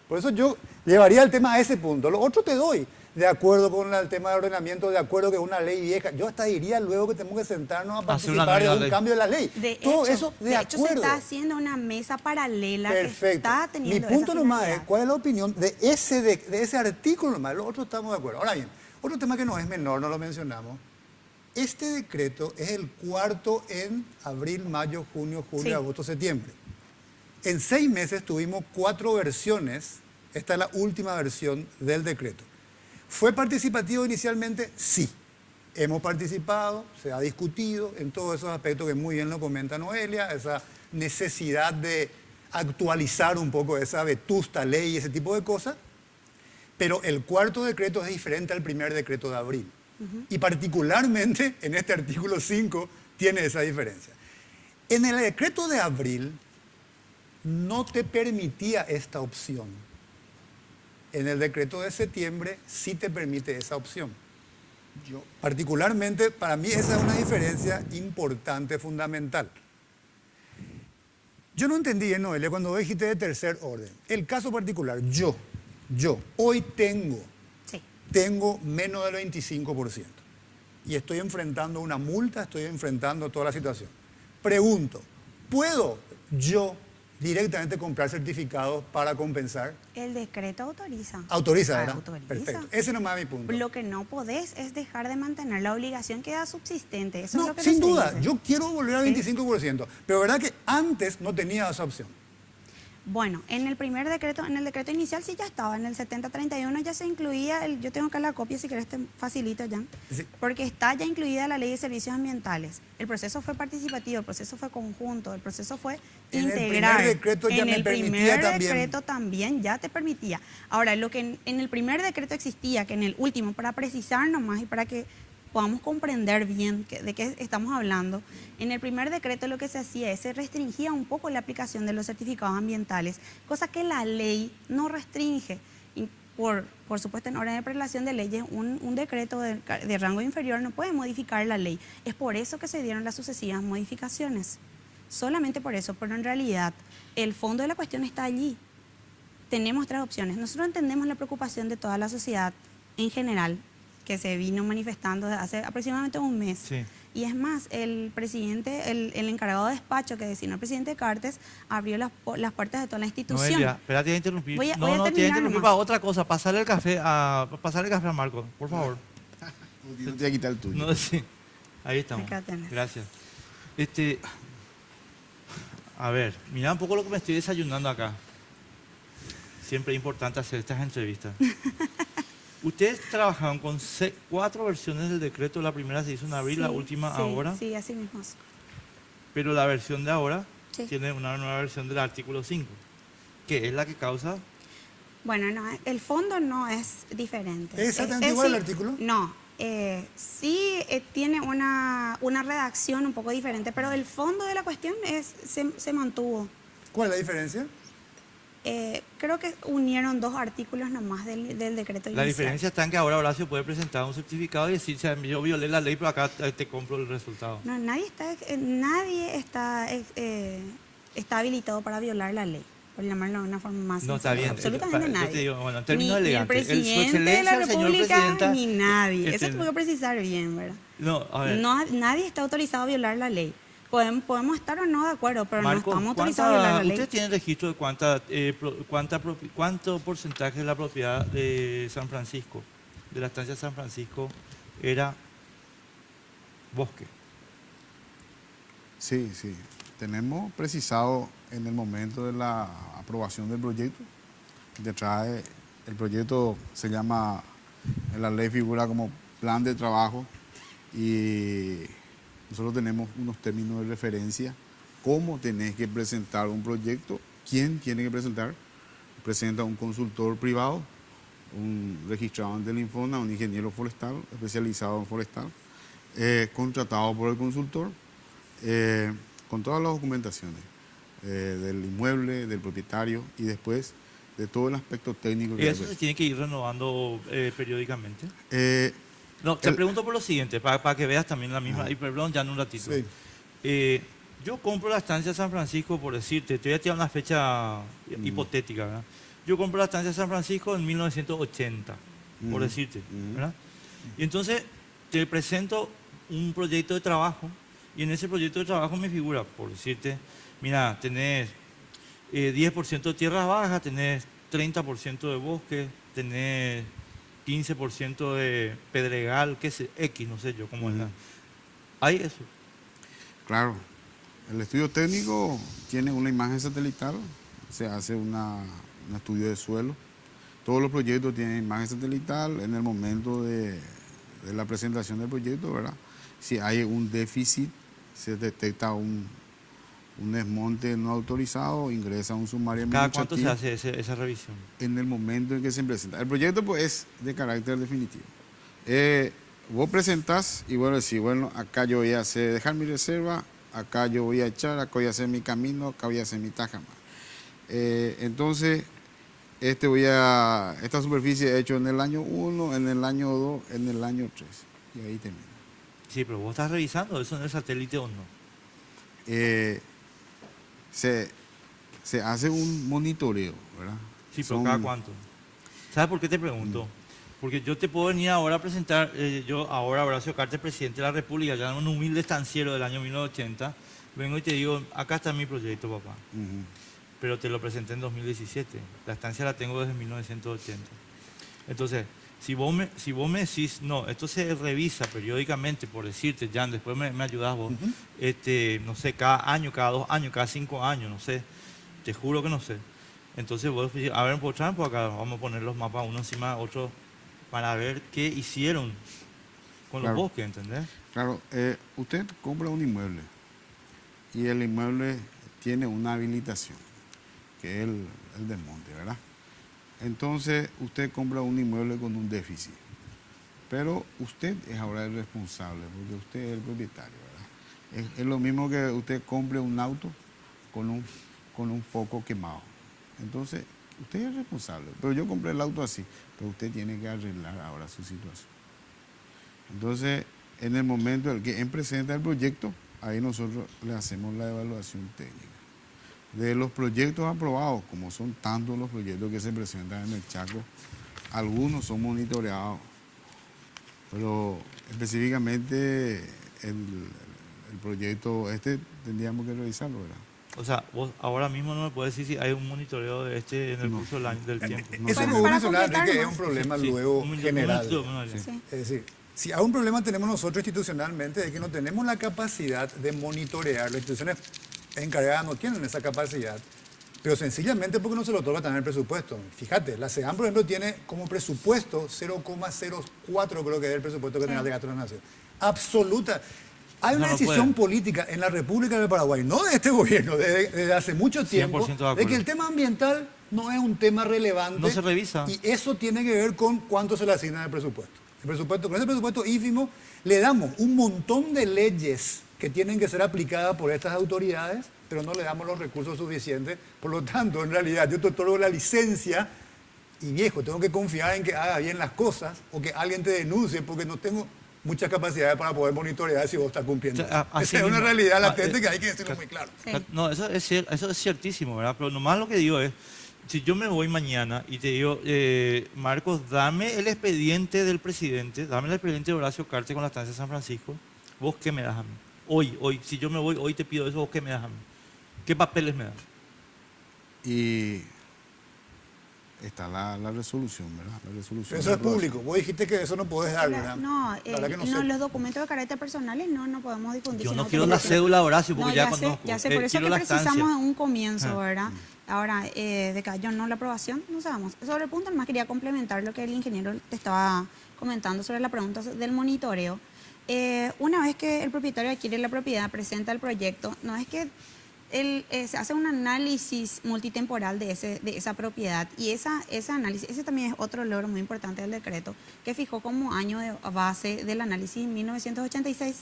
Por eso yo llevaría el tema a ese punto. Lo otro te doy. De acuerdo con el tema de ordenamiento, de acuerdo que es una ley vieja. Yo hasta diría luego que tenemos que sentarnos a Hacer una participar de nueva un ley. cambio de la ley. Todo eso de hecho, se acuerdo. está haciendo una mesa paralela que Perfecto. está Mi teniendo punto esa nomás es, finalidad. ¿cuál es la opinión de ese artículo nomás? Los otros estamos de acuerdo. Ahora bien, otro tema que no es menor, no lo mencionamos. Este decreto es el cuarto en abril, mayo, junio, julio, Sí. agosto, septiembre. En 6 meses tuvimos 4 versiones. Esta es la última versión del decreto. ¿Fue participativo inicialmente? Sí. Hemos participado, se ha discutido en todos esos aspectos que muy bien lo comenta Noelia, esa necesidad de actualizar un poco esa vetusta ley y ese tipo de cosas. Pero el cuarto decreto es diferente al primer decreto de abril. Y particularmente en este artículo 5 tiene esa diferencia. En el decreto de abril no te permitía esta opción. En el decreto de septiembre sí te permite esa opción. Particularmente, para mí esa es una diferencia importante, fundamental. Yo no entendí, Noelia, cuando vos dijiste de tercer orden. El caso particular, yo hoy Sí. tengo menos del 25%. Y estoy enfrentando una multa, estoy enfrentando toda la situación. Pregunto, ¿puedo yo directamente comprar certificados para compensar? El decreto autoriza. Autoriza, ¿verdad? Autoriza. Perfecto. Ese nomás es mi punto. Lo que no podés es dejar de mantener la obligación que da subsistente. Eso es No, lo que sin no se duda, dice. yo quiero volver al Sí. 25%, pero verdad que antes no tenía esa opción. Bueno, en el decreto inicial sí ya estaba, en el 7031 ya se incluía, yo tengo acá la copia si querés te facilito ya, Sí. porque está ya incluida la ley de servicios ambientales. El proceso fue participativo, el proceso fue conjunto, el proceso fue En el integrar. primer decreto ya me permitía también. En el primer decreto también ya te permitía. Ahora, lo que en el primer decreto existía, que en el último, para precisar nomás y para que podamos comprender bien de qué estamos hablando, en el primer decreto lo que se hacía es se restringía un poco la aplicación de los certificados ambientales, cosa que la ley no restringe. Y por supuesto, en orden de prelación de leyes, un decreto de rango inferior no puede modificar la ley. Es por eso que se dieron las sucesivas modificaciones. Solamente por eso, pero en realidad el fondo de la cuestión está allí. Tenemos 3 opciones. Nosotros entendemos la preocupación de toda la sociedad en general, que se vino manifestando desde hace aproximadamente un mes. Sí. Y es más, el presidente, el encargado de despacho que designó el presidente Cartes, abrió las puertas de toda la institución. Noelia, espérate, voy a interrumpir. Voy a no, te voy a terminar interrumpir nomás. para otra cosa. Pasarle el café a Marco, por favor. No te voy a quitar el tuyo. No, sí. Ahí estamos. Acá tenés. Gracias. A ver, mira un poco lo que me estoy desayunando acá. Siempre es importante hacer estas entrevistas. Ustedes trabajaron con 4 versiones del decreto. La primera se hizo en abril, la Sí, última sí, ahora. Sí, así mismo. Pero la versión de ahora Sí. tiene una nueva versión del artículo 5, que es la que causa... Bueno, no, el fondo no es diferente. ¿Es exactamente igual el artículo? No, sí tiene una redacción un poco diferente, pero el fondo de la cuestión se mantuvo. ¿Cuál es la diferencia? Creo que unieron 2 artículos nomás del decreto La inicial. diferencia está en que ahora Horacio puede presentar un certificado y decir, yo violé la ley, pero acá te compro el resultado. No, nadie está habilitado para violar la ley. por llamarlo de una forma más No, está sencilla. bien. Absolutamente Yo te nadie. digo, bueno, en términos Ni el elegantes, su presidente de excelencia, la el señor República, presidenta, ni nadie. Eso este, tengo que precisar bien, ¿verdad? No, a ver. No, nadie está autorizado a violar la ley. Podemos estar o no de acuerdo, pero Marco, no estamos autorizados a violar la ley. ¿usted tiene registro de cuánto porcentaje de la propiedad de San Francisco, de la estancia San Francisco, era bosque? Sí, sí. Tenemos precisado en el momento de la aprobación del proyecto, que trae, el proyecto se llama, en la ley figura como plan de trabajo y nosotros tenemos unos términos de referencia, cómo tenés que presentar un proyecto, quién tiene que presentar, presenta un consultor privado, un registrado ante el Infona, un ingeniero forestal, especializado en forestal, contratado por el consultor, con todas las documentaciones del inmueble, del propietario y después de todo el aspecto técnico. ¿Y eso se tiene que ir renovando periódicamente? No, te el- pregunto por lo siguiente, para que veas también la misma, y perdón, ya en un ratito. Sí. Yo compro la estancia San Francisco, por decirte, te voy a tirar una fecha hipotética, ¿verdad? Yo compro la estancia San Francisco en 1980, por decirte, ¿verdad? Y entonces te presento un proyecto de trabajo, y en ese proyecto de trabajo me figura, por decirte, mira, tenés 10% de tierras bajas, tenés 30% de bosque, tenés 15% de pedregal, qué sé, X, no sé yo cómo es. ¿Hay eso? Claro, el estudio técnico tiene una imagen satelital, se hace un estudio de suelo. Todos los proyectos tienen imagen satelital en el momento de la presentación del proyecto, ¿verdad? Si hay un déficit, se detecta un desmonte no autorizado, ingresa un sumario ¿Cada cuánto se administrativo hace esa revisión? en el momento en que se presenta. El proyecto pues es de carácter definitivo. Vos presentás y bueno, decís, bueno, acá yo voy a dejar mi reserva, acá yo voy a echar, acá voy a hacer mi camino, acá voy a hacer mi tajama. Entonces, esta superficie he hecho en el año 1, en el año 2, en el año 3. Y ahí termina. Sí, pero vos estás revisando eso en el satélite o no. Se hace un monitoreo, ¿verdad? Sí, pero ¿cada cuánto? ¿Sabes por qué te pregunto? Porque yo te puedo venir ahora a presentar, yo ahora, Horacio Cartes, presidente de la República, ya en un humilde estanciero del año 1980, vengo y te digo, acá está mi proyecto, papá. Pero te lo presenté en 2017. La estancia la tengo desde 1980. Entonces, si vos me decís, no, esto se revisa periódicamente, por decirte, Jan, después me ayudás vos, no sé, cada año, cada 2 años, cada 5 años, no sé, te juro que no sé. Entonces vos, a ver, por acá vamos a poner los mapas uno encima de otro para ver qué hicieron con los bosques, ¿entendés? Claro, usted compra un inmueble y el inmueble tiene una habilitación, que es el desmonte, ¿verdad? Entonces, usted compra un inmueble con un déficit, pero usted es ahora el responsable, porque usted es el propietario, ¿verdad? Es lo mismo que usted compre un auto con un foco quemado. Entonces, usted es el responsable, pero yo compré el auto así, pero usted tiene que arreglar ahora su situación. Entonces, en el momento en que presenta el proyecto, ahí nosotros le hacemos la evaluación técnica. De los proyectos aprobados, como son tantos los proyectos que se presentan en el Chaco, algunos son monitoreados, pero específicamente el proyecto tendríamos que revisarlo, ¿verdad? O sea, vos ahora mismo no me puedes decir si hay un monitoreo de en el curso del tiempo. Eso Para es lo completar que es más. un problema Sí, luego un general. Sí. Es decir, si hay un problema tenemos nosotros institucionalmente de que no tenemos la capacidad de monitorear, las instituciones encargadas no tienen esa capacidad, pero sencillamente porque no se lo otorga también el presupuesto. Fíjate, la SEAM, por ejemplo, tiene como presupuesto 0,04, creo que es el presupuesto que tiene el Teatro de la Nación. Absoluta. Hay una decisión política en la República del Paraguay, no de este gobierno, desde hace mucho tiempo, 100% de de acuerdo. que el tema ambiental no es un tema relevante. No se revisa. Y eso tiene que ver con cuánto se le asigna el presupuesto. Con ese presupuesto ínfimo le damos un montón de leyes que tienen que ser aplicadas por estas autoridades, pero no le damos los recursos suficientes. Por lo tanto, en realidad, yo te otorgo la licencia y viejo, tengo que confiar en que haga bien las cosas o que alguien te denuncie porque no tengo muchas capacidades para poder monitorear si vos estás cumpliendo. O sea, Esa así es una mismo. realidad latente que hay que decirlo muy claro. Sí. No, eso es ciertísimo, ¿verdad? Pero nomás lo que digo es, si yo me voy mañana y te digo, Marcos, dame el expediente del presidente, dame el expediente de Horacio Cartes con la estancia de San Francisco, ¿vos qué me das a mí? Hoy, si yo me voy, hoy te pido eso, ¿vos qué me das a mí? ¿Qué papeles me das? Y está la resolución, ¿verdad? La resolución Eso de es aprobación. público. Vos dijiste que eso no podés dar, ¿verdad? No, La verdad que no no, sé. los documentos de carácter personales no podemos difundir. Yo si no te quiero la conocemos. cédula, Horacio, porque No, ya ya sé, conozco. ya sé, por eso Quiero que la precisamos estancia. en un comienzo, Ah. ¿verdad? Ahora, de que yo no la aprobación, no sabemos. Sobre el punto, además quería complementar lo que el ingeniero te estaba comentando sobre la pregunta del monitoreo. Una vez que el propietario adquiere la propiedad, presenta el proyecto, no es que se hace un análisis multitemporal de esa propiedad y ese análisis, ese también es otro logro muy importante del decreto, que fijó como año de base del análisis en 1986.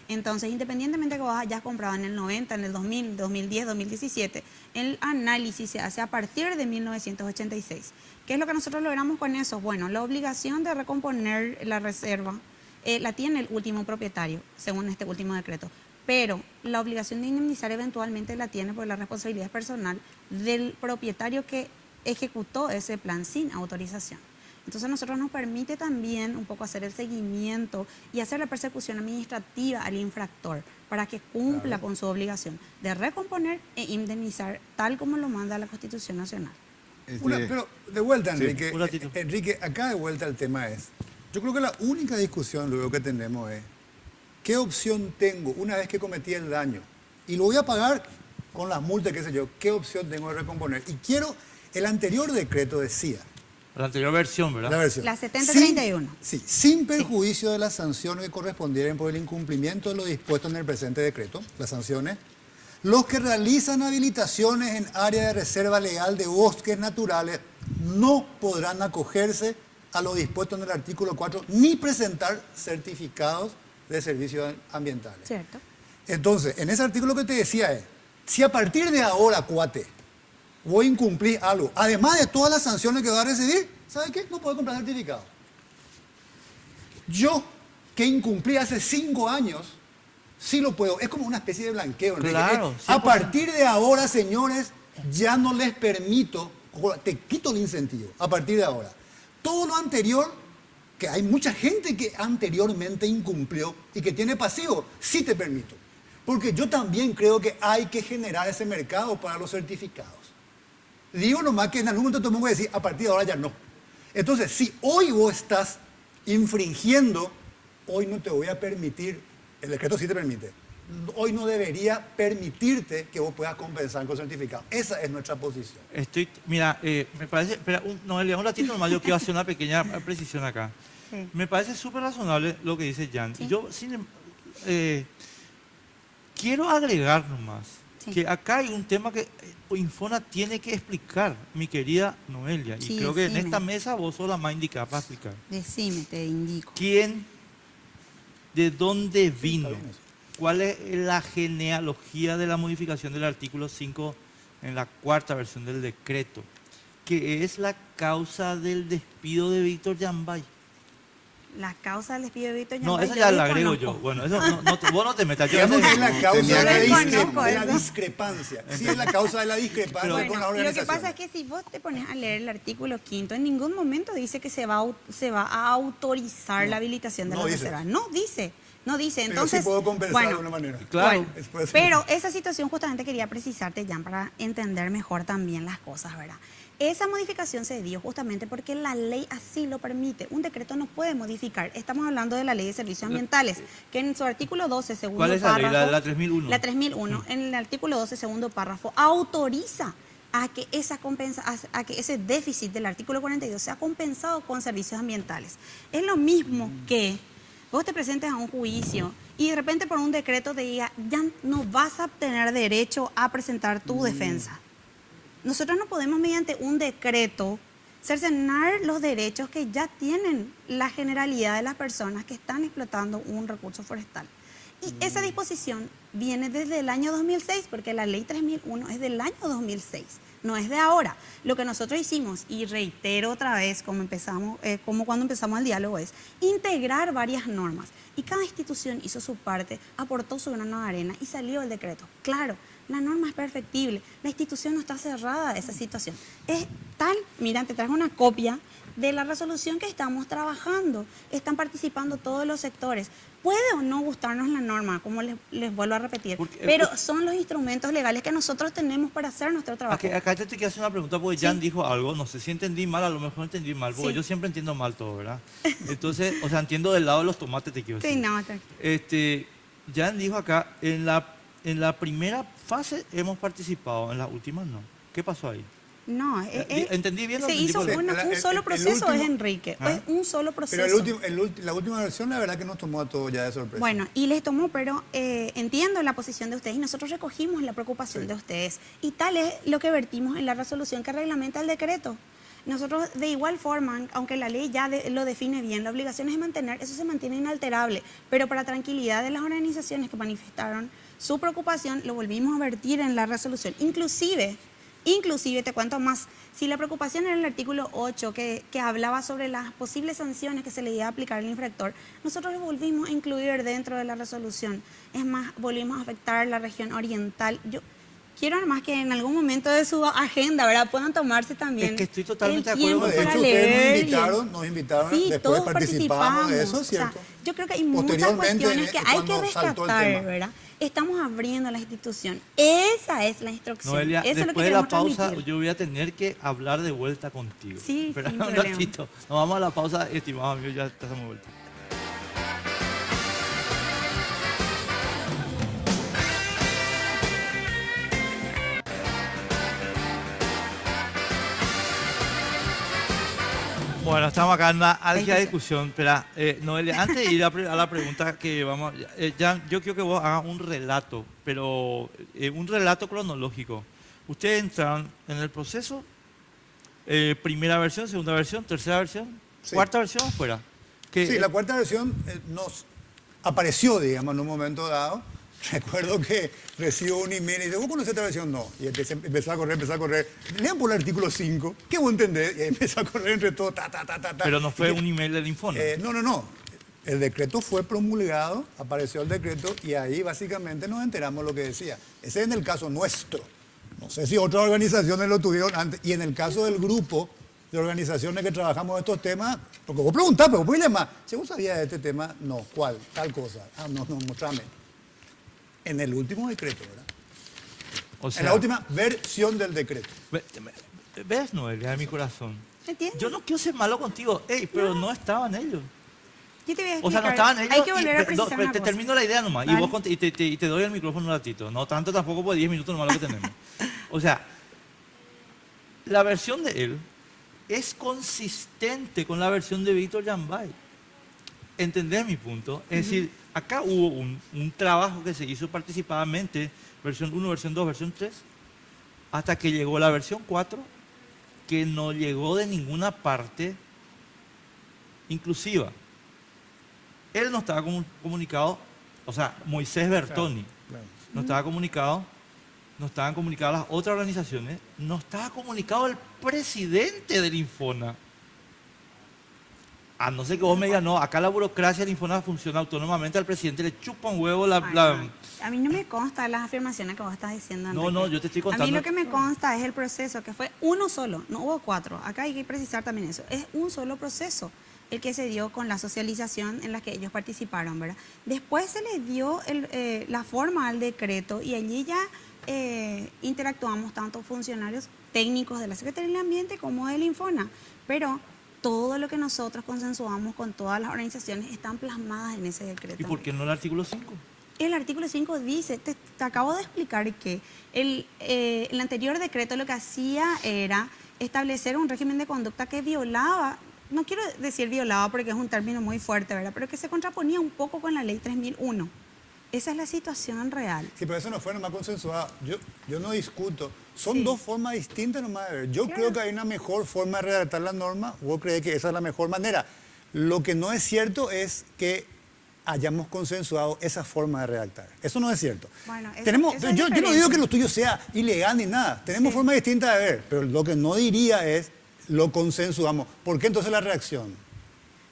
Entonces, independientemente de que vos hayas comprado en el 90, en el 2000, 2010, 2017, el análisis se hace a partir de 1986. ¿Qué es lo que nosotros logramos con eso? Bueno, la obligación de recomponer la reserva la tiene el último propietario, según este último decreto. Pero la obligación de indemnizar eventualmente la tiene por la responsabilidad personal del propietario que ejecutó ese plan sin autorización. Entonces, a nosotros nos permite también un poco hacer el seguimiento y hacer la persecución administrativa al infractor para que cumpla con su obligación de recomponer e indemnizar tal como lo manda la Constitución Nacional. Pero de vuelta, Sí, Enrique, un ratito. Enrique, acá de vuelta el tema es, yo creo que la única discusión luego que tenemos es, ¿qué opción tengo una vez que cometí el daño? Y lo voy a pagar con las multas, qué sé yo, ¿qué opción tengo de recomponer? Y quiero, el anterior decreto decía, La anterior versión, ¿verdad? la versión. La 7031. Sin perjuicio de las sanciones que correspondieran por el incumplimiento de lo dispuesto en el presente decreto, las sanciones, los que realizan habilitaciones en área de reserva legal de bosques naturales no podrán acogerse a lo dispuesto en el artículo 4 ni presentar certificados de servicios ambientales. ¿Cierto? Entonces, en ese artículo que te decía es, si a partir de ahora, cuate, voy a incumplir algo, además de todas las sanciones que va a recibir, ¿sabe qué? No puedo comprar certificado. Yo, que incumplí hace 5 años, sí lo puedo. Es como una especie de blanqueo, Enrique. Claro, A 100%. partir de ahora, señores, ya no les permito, te quito el incentivo, a partir de ahora. Todo lo anterior, que hay mucha gente que anteriormente incumplió y que tiene pasivo, sí te permito. Porque yo también creo que hay que generar ese mercado para los certificados. Digo nomás que en algún momento todo el mundo va a decir, a partir de ahora ya no. Entonces, si hoy vos estás infringiendo, hoy no te voy a permitir, el decreto sí te permite, hoy no debería permitirte que vos puedas compensar con certificado. Esa es nuestra posición. Mira, me parece, espera, Noelia, un ratito nomás, yo quiero hacer una pequeña precisión acá. Sí. Me parece súper razonable lo que dice Jan. Sí. Yo quiero agregar nomás Sí. que acá hay un tema que Infona tiene que explicar, mi querida Noelia. Sí, y creo que en decime. esta mesa vos sos la más indicada para explicar. Decime, te indico. ¿Quién, de dónde vino? Está bien eso. ¿Cuál es la genealogía de la modificación del artículo 5 en la cuarta versión del decreto? Que es la causa del despido de Víctor Yambay. La causa del despido de Víctor No, Yambay, eso yo ya la agrego desconozco. yo. Bueno, eso vos no te metas. Yo Digamos no que sé. es la causa Tenía de la, que desconozco de la eso. discrepancia. Sí, es la causa de la discrepancia Bueno, con la lo que organización. pasa es que si vos te pones a leer el artículo 5, en ningún momento dice que se va a autorizar la habilitación de no la dice. reserva. No dice. Pero Entonces, sí puedo compensar bueno, de alguna manera. Claro. bueno, Después- pero esa situación justamente quería precisarte, Jan, para entender mejor también las cosas, ¿verdad? Esa modificación se dio justamente porque la ley así lo permite. Un decreto no puede modificar. Estamos hablando de la Ley de Servicios Ambientales, que en su artículo 12, segundo ¿Cuál es esa ley? párrafo... La 3001. La 3001, en el artículo 12, segundo párrafo, autoriza a que ese déficit del artículo 42 sea compensado con servicios ambientales. Es lo mismo que vos te presentes a un juicio y de repente por un decreto te diga, ya no vas a tener derecho a presentar tu defensa. Nosotros no podemos mediante un decreto cercenar los derechos que ya tienen la generalidad de las personas que están explotando un recurso forestal. Y esa disposición viene desde el año 2006, porque la ley 3001 es del año 2006, no es de ahora. Lo que nosotros hicimos, y reitero otra vez como cuando empezamos el diálogo, es integrar varias normas. Y cada institución hizo su parte, aportó su grano de arena y salió el decreto. Claro, la norma es perfectible, la institución no está cerrada a esa situación. Es tal, mira, te traje una copia de la resolución que estamos trabajando. Están participando todos los sectores. Puede o no gustarnos la norma, como les vuelvo a repetir, pero son los instrumentos legales que nosotros tenemos para hacer nuestro trabajo. Acá te quiero hacer una pregunta porque Jan dijo algo, no sé si entendí mal, a lo mejor entendí mal, porque yo siempre entiendo mal todo, ¿verdad? Entonces, o sea, entiendo del lado de los tomates, te quiero decir. Sí, no, Jan dijo acá, en la primera fase hemos participado, en las últimas no. ¿Qué pasó ahí? No, ¿Entendí bien? se hizo un solo proceso, es Enrique. Es un solo proceso. Pero la última versión, la verdad que nos tomó a todos ya de sorpresa. Bueno, y les tomó, pero entiendo la posición de ustedes y nosotros recogimos la preocupación de ustedes. Y tal es lo que vertimos en la resolución que reglamenta el decreto. Nosotros, de igual forma, aunque la ley ya lo define bien, la obligación es de mantener, eso se mantiene inalterable. Pero para tranquilidad de las organizaciones que manifestaron su preocupación, lo volvimos a vertir en la resolución. Inclusive, te cuento más, si la preocupación era el artículo 8 que hablaba sobre las posibles sanciones que se le iba a aplicar al infractor, nosotros lo volvimos a incluir dentro de la resolución. Es más, volvimos a afectar la región oriental. Yo quiero además que en algún momento de su agenda, ¿verdad?, puedan tomarse también. Es que estoy totalmente el de acuerdo. De hecho, ustedes nos invitaron, sí, después todos participamos de eso, ¿cierto? O sea, yo creo que hay muchas cuestiones que hay que rescatar, ¿verdad? Estamos abriendo la institución. Esa es la instrucción. Noelia, eso es lo que después de la queremos pausa transmitir. yo voy a tener que hablar de vuelta contigo. Sí, pero sin un problema. ratito. Nos vamos a la pausa, estimado amigo, ya estamos de vuelta. Bueno, estamos acá en una álgida discusión. Espera, Noelia, antes de ir a la pregunta que vamos... Jan, yo quiero que vos hagas un relato, pero un relato cronológico. Ustedes entraron en el proceso, primera versión, segunda versión, tercera versión, cuarta versión, fuera. Sí, la cuarta versión nos apareció, digamos, en un momento dado. Recuerdo que recibo un email y dice, ¿vos conocés esta versión? No. Y empezó a correr. Lean por el artículo 5, ¿qué vos entendés? Y ahí empezó a correr entre todo, Pero no fue un email del Infona. No. El decreto fue promulgado, apareció el decreto y ahí básicamente nos enteramos lo que decía. Ese es en el caso nuestro. No sé si otras organizaciones lo tuvieron antes. Y en el caso del grupo de organizaciones que trabajamos estos temas, porque vos preguntás, pero vos más, si vos sabías de este tema, no, ¿cuál? Tal cosa. No, mostrame. En el último decreto, ¿verdad? O sea, en la última versión del decreto. ¿Ves, Noelia, de mi corazón? ¿Entiendes? Yo no quiero ser malo contigo, pero no estaban ellos. Yo te voy a explicar. O sea, no estaban ellos. Hay que volver a precisar una te cosa. termino la idea nomás. Vale. Y te doy el micrófono un ratito. No tanto tampoco, por 10 minutos nomás lo que tenemos. O sea, la versión de él es consistente con la versión de Víctor Yambay. ¿Entendés mi punto? Es decir, acá hubo un trabajo que se hizo participadamente, versión 1, versión 2, versión 3, hasta que llegó la versión 4, que no llegó de ninguna parte inclusiva. Él no estaba comunicado, o sea, Moisés Bertoni, Claro. no estaba comunicado, no estaban comunicadas las otras organizaciones, no estaba comunicado el presidente del Infona. A no ser que vos me digas, no, acá la burocracia del Infona funciona autónomamente, al presidente le chupa un huevo Ay, no. A mí no me consta las afirmaciones que vos estás diciendo, Enrique. No, yo te estoy contando. A mí lo que me consta es el proceso, que fue uno solo, no hubo 4. Acá hay que precisar también eso. Es un solo proceso el que se dio con la socialización en la que ellos participaron, ¿verdad? Después se les dio la forma al decreto y allí ya interactuamos tanto funcionarios técnicos de la Secretaría del Ambiente como del Infona. Pero todo lo que nosotros consensuamos con todas las organizaciones están plasmadas en ese decreto. ¿Y por qué no el artículo 5? El artículo 5 dice, te acabo de explicar que el anterior decreto lo que hacía era establecer un régimen de conducta que violaba, no quiero decir violaba porque es un término muy fuerte, ¿verdad?, pero que se contraponía un poco con la ley 3001. Esa es la situación real. Sí, pero eso no fue nomás consensuado. Yo no discuto. Son dos formas distintas nomás de ver. Yo creo que hay una mejor forma de redactar la norma. Vos crees que esa es la mejor manera. Lo que no es cierto es que hayamos consensuado esa forma de redactar. Eso no es cierto. Bueno, Yo no digo que lo tuyo sea ilegal ni nada. Tenemos formas distintas de ver, pero lo que no diría es lo consensuamos. ¿Por qué entonces la reacción?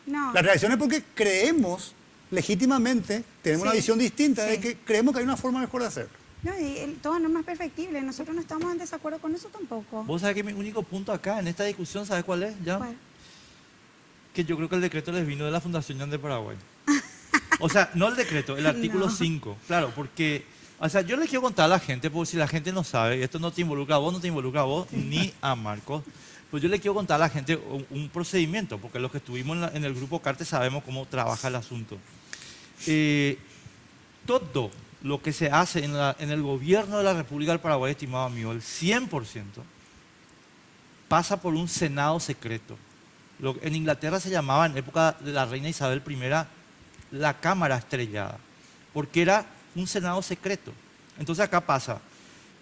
No. La reacción es porque creemos legítimamente, tenemos una visión distinta de que creemos que hay una forma mejor de hacerlo. No, y toda norma es perfectible. Nosotros no estamos en desacuerdo con eso tampoco. Vos sabés que mi único punto acá en esta discusión, ¿sabes cuál es? ¿Ya? ¿Cuál? Que yo creo que el decreto les vino de la Fundación Ñan de Paraguay. O sea, no el decreto, el artículo 5. Claro, porque, o sea, yo les quiero contar a la gente, porque si la gente no sabe, y esto no te involucra a vos, no te involucra a vos, ni a Marcos, pues yo le quiero contar a la gente un procedimiento, porque los que estuvimos en el grupo CARTE sabemos cómo trabaja el asunto. Todo lo que se hace en el gobierno de la República del Paraguay, estimado amigo, el 100%, pasa por un Senado secreto. En Inglaterra se llamaba, en época de la reina Isabel I, la Cámara Estrellada, porque era un Senado secreto. Entonces acá pasa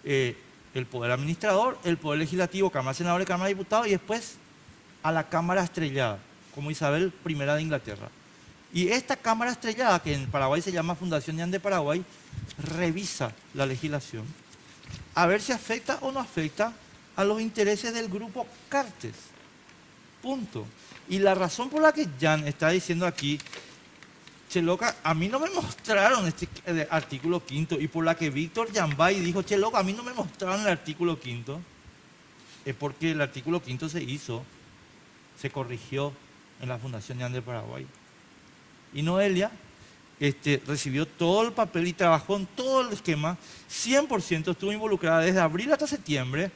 el Poder Administrador, el Poder Legislativo, Cámara de Senadores, Cámara de Diputados, y después a la Cámara Estrellada, como Isabel I de Inglaterra. Y esta Cámara Estrellada, que en Paraguay se llama Fundación Ñan de Paraguay, revisa la legislación a ver si afecta o no afecta a los intereses del grupo Cartes. Punto. Y la razón por la que Jan está diciendo aquí, che loca, a mí no me mostraron este artículo 5, y por la que Víctor Yambay dijo, che loca, a mí no me mostraron el artículo 5, es porque el artículo 5 se corrigió en la Fundación Ñan de Paraguay. Y Noelia recibió todo el papel y trabajó en todo el esquema, 100% estuvo involucrada desde abril hasta septiembre,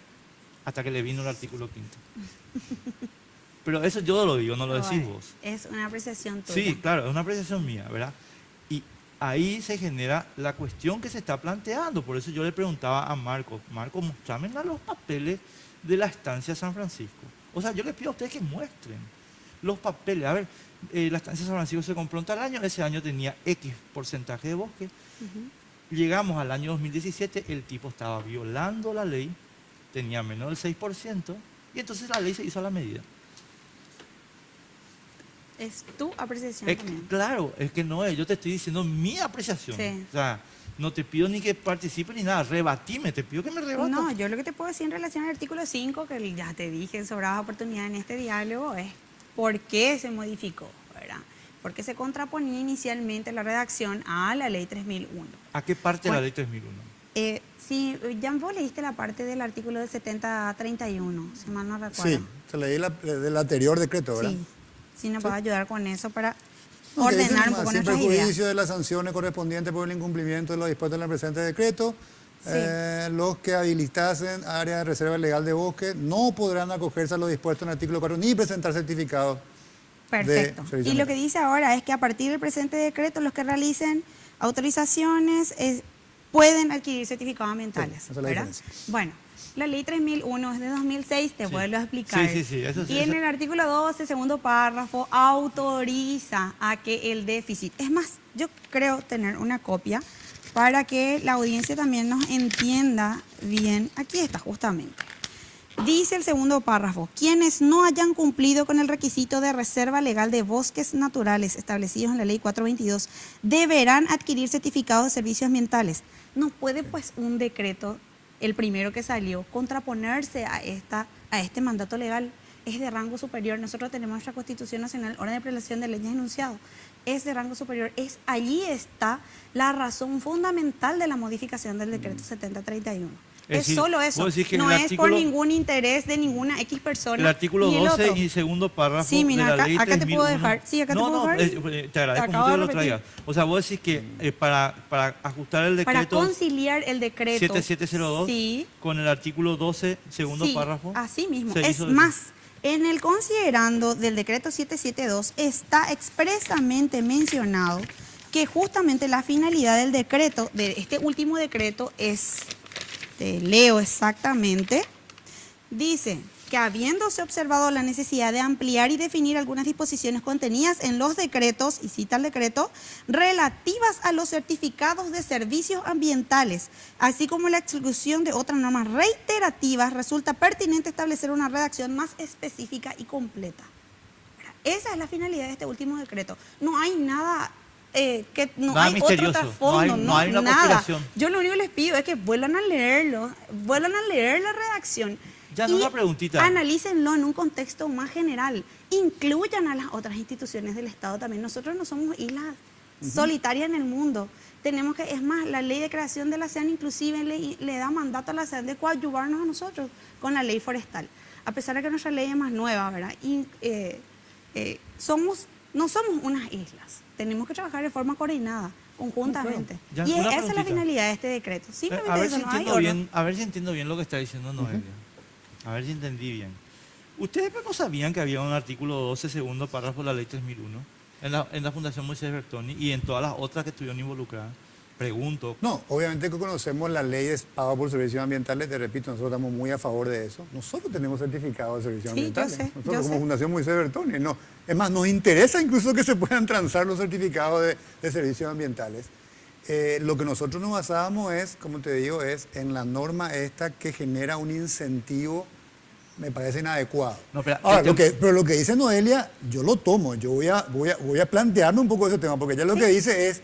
hasta que le vino el artículo 5. Pero eso yo lo digo, no lo decís vos. Es una apreciación tuya. Sí, claro, es una apreciación mía, ¿verdad? Y ahí se genera la cuestión que se está planteando. Por eso yo le preguntaba a Marco, mostrame los papeles de la estancia San Francisco. O sea, yo les pido a ustedes que muestren los papeles. A ver, la estancia San Francisco se compró en tal año, ese año tenía X porcentaje de bosque. Llegamos al año 2017, el tipo estaba violando la ley, tenía menos del 6%, y entonces la ley se hizo a la medida. Es tu apreciación también. Claro, es que no es, yo te estoy diciendo mi apreciación. Sí. O sea, no te pido ni que participe ni nada, rebatime, te pido que me rebatas. No, yo lo que te puedo decir en relación al artículo 5, que ya te dije en sobradas oportunidades en este diálogo, es por qué se modificó, ¿verdad? Porque se contraponía inicialmente la redacción a la ley 3001. ¿A qué parte de la ley 3001? Sí, ya vos leíste la parte del artículo del 7031, si mal no recuerdo. Sí, se leí del anterior decreto, ¿verdad? Sí, nos va a ayudar con eso para Porque ordenar un poco sin nuestras perjuicio ideas. de las sanciones correspondientes por el incumplimiento de lo dispuesto en el presente decreto, los que habilitasen área de reserva legal de bosque no podrán acogerse a lo dispuesto en el artículo 4 ni presentar certificados. Perfecto. Y lo que dice ahora es que a partir del presente decreto los que realicen autorizaciones pueden adquirir certificados ambientales. Sí, esa es la ¿verdad? diferencia. Bueno, la ley 3001 es de 2006, te vuelvo a explicar. Sí, eso sí. Y en el artículo 12, segundo párrafo, autoriza a que el déficit, es más, yo creo tener una copia para que la audiencia también nos entienda bien. Aquí está justamente. Dice el segundo párrafo, quienes no hayan cumplido con el requisito de reserva legal de bosques naturales establecidos en la ley 422 deberán adquirir certificados de servicios ambientales. No puede pues un decreto, el primero que salió, contraponerse a este mandato legal. Es de rango superior. Nosotros tenemos nuestra Constitución Nacional, orden de prelación de leyes enunciado. Es de rango superior. Allí está la razón fundamental de la modificación del decreto 7031. Es decir, solo eso, no es por ningún interés de ninguna X persona. El artículo 12 y segundo párrafo sí, mira, de la ley 3001. acá te puedo dejar. Sí, acá te puedo dejar. Te agradezco mucho que lo traigas. O sea, vos decís que para ajustar el decreto... Para conciliar el decreto 7702 con el artículo 12, segundo párrafo. Así mismo. Es más, en el considerando del decreto 772 está expresamente mencionado que justamente la finalidad del decreto, de este último decreto, es... Te leo exactamente, dice que habiéndose observado la necesidad de ampliar y definir algunas disposiciones contenidas en los decretos, y cita el decreto, relativas a los certificados de servicios ambientales, así como la exclusión de otras normas reiterativas, resulta pertinente establecer una redacción más específica y completa. Esa es la finalidad de este último decreto. No hay nada que no Nada hay misterioso, otro trasfondo, no hay una nada. conspiración. Yo lo único que les pido es que vuelvan a leerlo, vuelvan a leer la redacción. Ya, y una preguntita. analícenlo en un contexto más general. Incluyan a las otras instituciones del Estado también. Nosotros no somos islas solitarias en el mundo. Tenemos que, es más, la ley de creación de la ASEAN inclusive le da mandato a la ASEAN de coadyuvarnos a nosotros con la ley forestal. A pesar de que nuestra ley es más nueva, ¿verdad? Y, no somos unas islas. Tenemos que trabajar de forma coordinada, conjuntamente. Ya, y una esa es la preguntita. finalidad de este decreto. Simplemente A ver, eso, si no hay entiendo otro. bien, a ver si entiendo bien lo que está diciendo Noelia. A ver si entendí bien. ¿Ustedes no sabían que había un artículo 12, segundo párrafo de la ley 3001 en la Fundación Moisés Bertoni y en todas las otras que estuvieron involucradas? Pregunto. No, obviamente que conocemos las leyes pago por servicios ambientales, te repito, nosotros estamos muy a favor de eso. Nosotros tenemos certificado de servicios Sí, yo ambientales. sé, Nosotros yo como sé. Fundación Moisés Bertoni, no. Es más, nos interesa incluso que se puedan transar los certificados de servicios ambientales. Lo que nosotros nos basábamos es, como te digo, es en la norma esta que genera un incentivo, me parece inadecuado. No, pero, Ahora, pero lo que dice Noelia, yo lo tomo, yo voy a plantearme un poco ese tema, porque ella lo que dice es,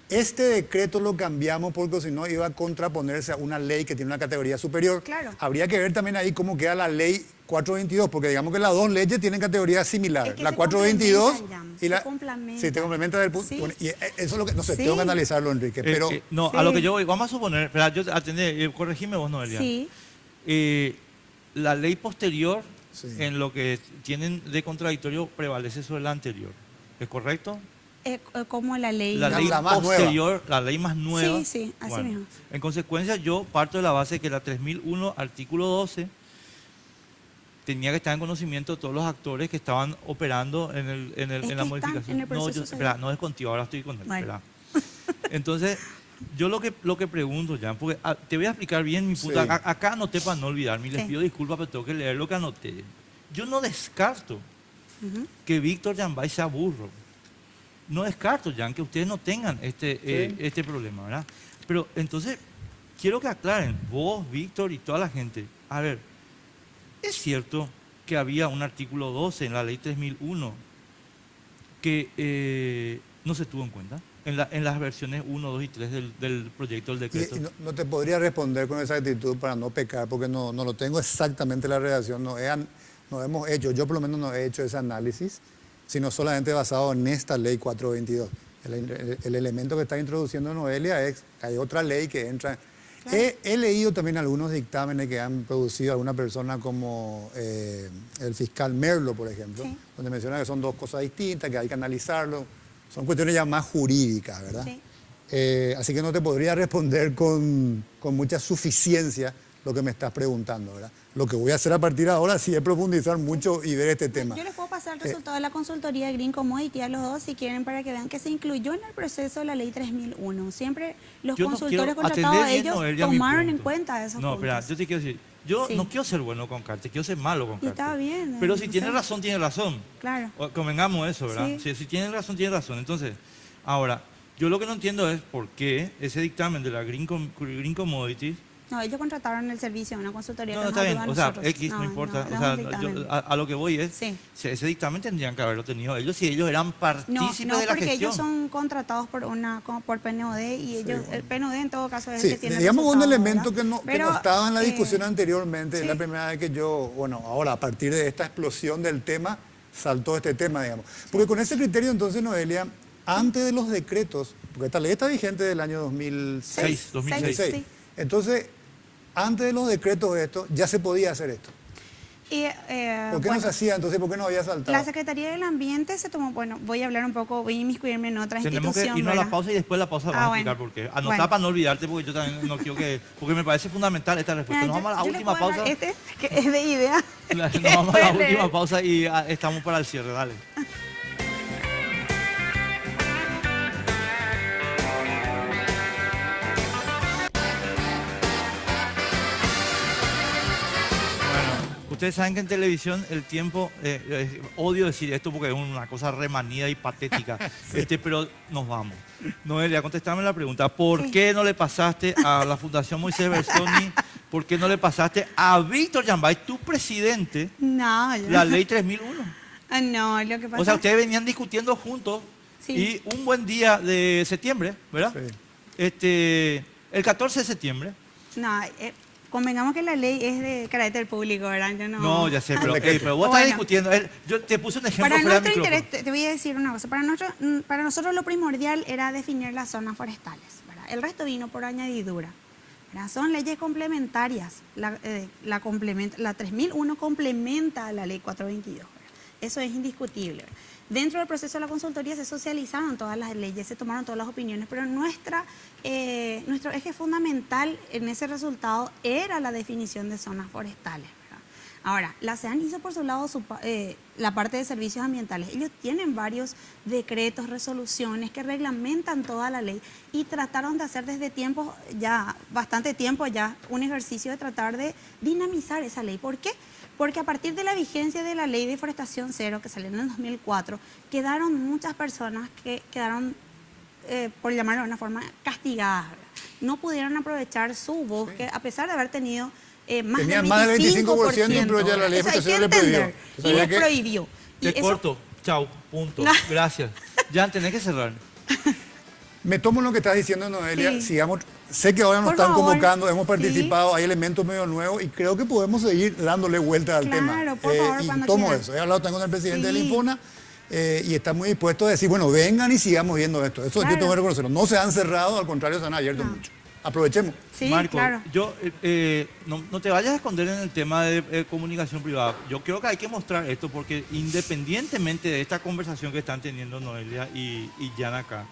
este decreto lo cambiamos porque si no iba a contraponerse a una ley que tiene una categoría superior. Claro. Habría que ver también ahí cómo queda la ley 422, porque digamos que las dos leyes tienen categoría similar. Es que la se 422 complementan, y la... se complementan. Sí, te complementa del punto. Sí. Bueno, y eso es lo que, no sé, Sí. tengo que analizarlo, Enrique, pero... no, Sí. a lo que yo voy, vamos a suponer, espera, yo atendé, corregime vos, Noelia. Sí, La ley posterior Sí. en lo que tienen de contradictorio prevalece sobre la anterior. ¿Es correcto? como la ley. La ley la más posterior, la ley más nueva. Sí, sí, así mismo. En consecuencia, yo parto de la base de que la 3001, artículo 12, tenía que estar en conocimiento de todos los actores que estaban operando en Es la que están modificación. en el No, proceso espera, ya. no es contigo, ahora estoy con él. Bueno. Espera. Entonces, yo lo que pregunto, ya, porque te voy a explicar bien mi punto. Sí. Acá anoté para no olvidarme, y les Sí. pido disculpas, pero tengo que leer lo que anoté. Yo no descarto Ujú. que Víctor Yambay sea burro. No descarto, Jan, que ustedes no tengan este problema, ¿verdad? Pero entonces, quiero que aclaren, vos, Víctor y toda la gente, a ver, ¿es cierto que había un artículo 12 en la ley 3001 que no se tuvo en cuenta? En las versiones 1, 2 y 3 del proyecto del decreto. Y no te podría responder con esa actitud para no pecar, porque no lo tengo exactamente la redacción, no hemos hecho, yo por lo menos no he hecho ese análisis, sino solamente basado en esta ley 422. El elemento que está introduciendo Noelia es que hay otra ley que entra. Claro. He leído también algunos dictámenes que han producido alguna persona como el fiscal Merlo, por ejemplo, Sí. donde menciona que son dos cosas distintas, que hay que analizarlo. Son cuestiones ya más jurídicas, ¿verdad? Sí. Así que no te podría responder con mucha suficiencia lo que me estás preguntando, ¿verdad? Lo que voy a hacer a partir de ahora sí es profundizar mucho y ver este tema. Yo les puedo pasar el resultado de la consultoría de Green Commodity a los dos si quieren para que vean que se incluyó en el proceso de la ley 3001. Siempre los Yo no consultores quiero contratados atender a bien, ellos Noelia, mi tomaron en punto. cuenta esos No, puntos. espera, yo te quiero decir, yo Sí. no quiero ser bueno con Carte, quiero ser malo con Y Carte. está bien, Pero no si sé. tiene razón, tiene razón. Claro. Convengamos eso, ¿verdad? Sí. Si tiene razón, tiene razón. Entonces, ahora, yo lo que no entiendo es por qué ese dictamen de la Green Commodities. No, ellos contrataron el servicio de una consultoría No, que está nos bien, ayuda a o sea, nosotros. X no importa. no O sea, es un dictamen. a lo que voy es, Sí. ese dictamen tendrían que haberlo tenido ellos si ellos eran No, partícipes no, de la porque gestión. ellos son contratados como por PNUD y ellos, el PNUD en todo caso es el Sí, que tiene el digamos un resultado, elemento ¿verdad? que no estaba en la discusión anteriormente, sí. es la primera vez que yo, bueno, ahora a partir de esta explosión del tema, saltó este tema, digamos. Porque con ese criterio entonces, Noelia, antes de los decretos, porque esta ley está vigente del año 2006. 2006. Sí. Entonces, antes de los decretos de esto, ya se podía hacer esto. Y, ¿Por qué no se hacía entonces? ¿Por qué no había saltado? La Secretaría del Ambiente se tomó, bueno, voy a hablar un poco, voy a inmiscuirme en otra Tenemos que institución, irnos a la ¿verdad? pausa y después de la pausa vamos a explicar por qué. Anotá Bueno. para no olvidarte porque yo también no quiero que... Porque me parece fundamental esta respuesta. Nos vamos a la yo les última puedo dar pausa. Este, que es de idea. Nos vamos a la Pueden leer. última pausa y estamos para el cierre. Dale. Bueno, ustedes saben que en televisión el tiempo, odio decir esto porque es una cosa remanida y patética, pero nos vamos. Noelia, contestame la pregunta. ¿Por Sí. qué no le pasaste a la Fundación Moisés Bertoni? ¿Por qué no le pasaste a Víctor Yambay, tu presidente, No, yo la ley 3001? No, lo que pasa O sea, ustedes venían discutiendo juntos Sí. Y un buen día de septiembre, ¿verdad? Sí. El 14 de septiembre. No, convengamos que la ley es de carácter público, ¿verdad? Yo No, ya sé, pero, Decreto. pero vos Bueno. estás discutiendo. Yo te puse un ejemplo Para fuera de nuestro micrófono. interés, te voy a decir una cosa. Para nosotros lo primordial era definir las zonas forestales, ¿verdad? El resto vino por añadidura, ¿verdad? Son leyes complementarias. La 3001 complementa a la ley 422, ¿verdad? Eso es indiscutible, ¿verdad? Dentro del proceso de la consultoría se socializaron todas las leyes, se tomaron todas las opiniones, pero nuestro eje fundamental en ese resultado era la definición de zonas forestales, ¿verdad? Ahora, la SEAN hizo por su lado la parte de servicios ambientales. Ellos tienen varios decretos, resoluciones que reglamentan toda la ley y trataron de hacer desde bastante tiempo ya, un ejercicio de tratar de dinamizar esa ley. ¿Por qué? Porque a partir de la vigencia de la ley de forestación cero, que salió en el 2004, quedaron muchas personas que quedaron, por llamarlo de una forma, castigadas, ¿verdad? No pudieron aprovechar su bosque, a pesar de haber tenido Tenían más del 25%, pero ya la ley de Eso hay que forestación le prohibió. entender, O y sea, les ya que- prohibió. Y Te eso- corto. Chao. Punto. No. Gracias. Ya tenés que cerrar. Me tomo lo que estás diciendo, Noelia. Sí. Sigamos. Sé que ahora nos Por están favor. convocando, hemos Sí. participado, hay elementos medio nuevos y creo que podemos seguir dándole vuelta al tema. Claro, por favor, y cuando tomo quieran. eso. He hablado también con el presidente Sí. del Infona y está muy dispuesto a decir, bueno, vengan y sigamos viendo esto. Eso Claro. yo tengo que reconocerlo. No se han cerrado, al contrario, se han abierto No. mucho. Aprovechemos. Sí, Marco, claro. yo no te vayas a esconder en el tema de comunicación privada. Yo creo que hay que mostrar esto porque independientemente de esta conversación que están teniendo Noelia y Jan acá,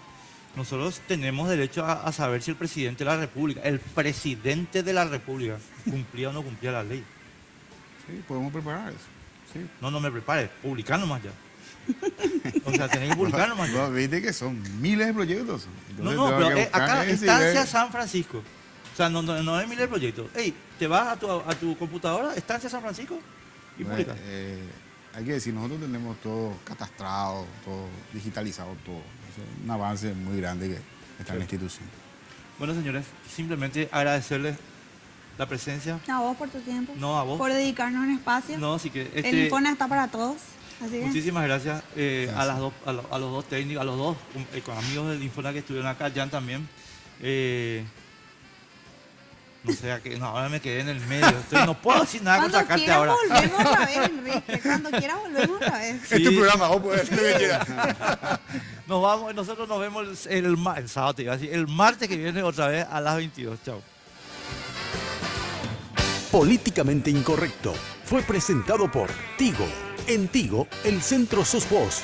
nosotros tenemos derecho a saber si el presidente de la República, cumplía o no cumplía la ley. Sí, podemos preparar eso. Sí. No me prepares, publicar nomás ya. O sea, tenés que publicar nomás ya. No, viste que son miles de proyectos. No, Entonces, tengo pero que buscar acá, ese y Estancia ver. San Francisco. O sea, no es miles de proyectos. Ey, te vas a tu computadora, Estancia San Francisco, y publicas. Hay que decir, nosotros tenemos todo catastrado, todo digitalizado, todo. Es un avance muy grande que está en la institución. Bueno, señores, simplemente agradecerles la presencia. A vos por tu tiempo. No, a vos. Por dedicarnos un espacio. No, así que El Infona está para todos. Así que, muchísimas gracias a los dos técnicos, a los dos amigos del Infona que estuvieron acá, Jan también. No sé, ahora me quedé en el medio. No puedo decir nada cuando contra Carte quieras ahora. volvemos otra vez, Enrique. Cuando quieras volvemos otra vez. Sí. Es tu programa, vos podés hacer lo que quieras. Nosotros nos vemos el sábado, te iba a decir, el martes que viene otra vez a las 22. Chao. Políticamente Incorrecto fue presentado por Tigo. En Tigo, el centro sos vos.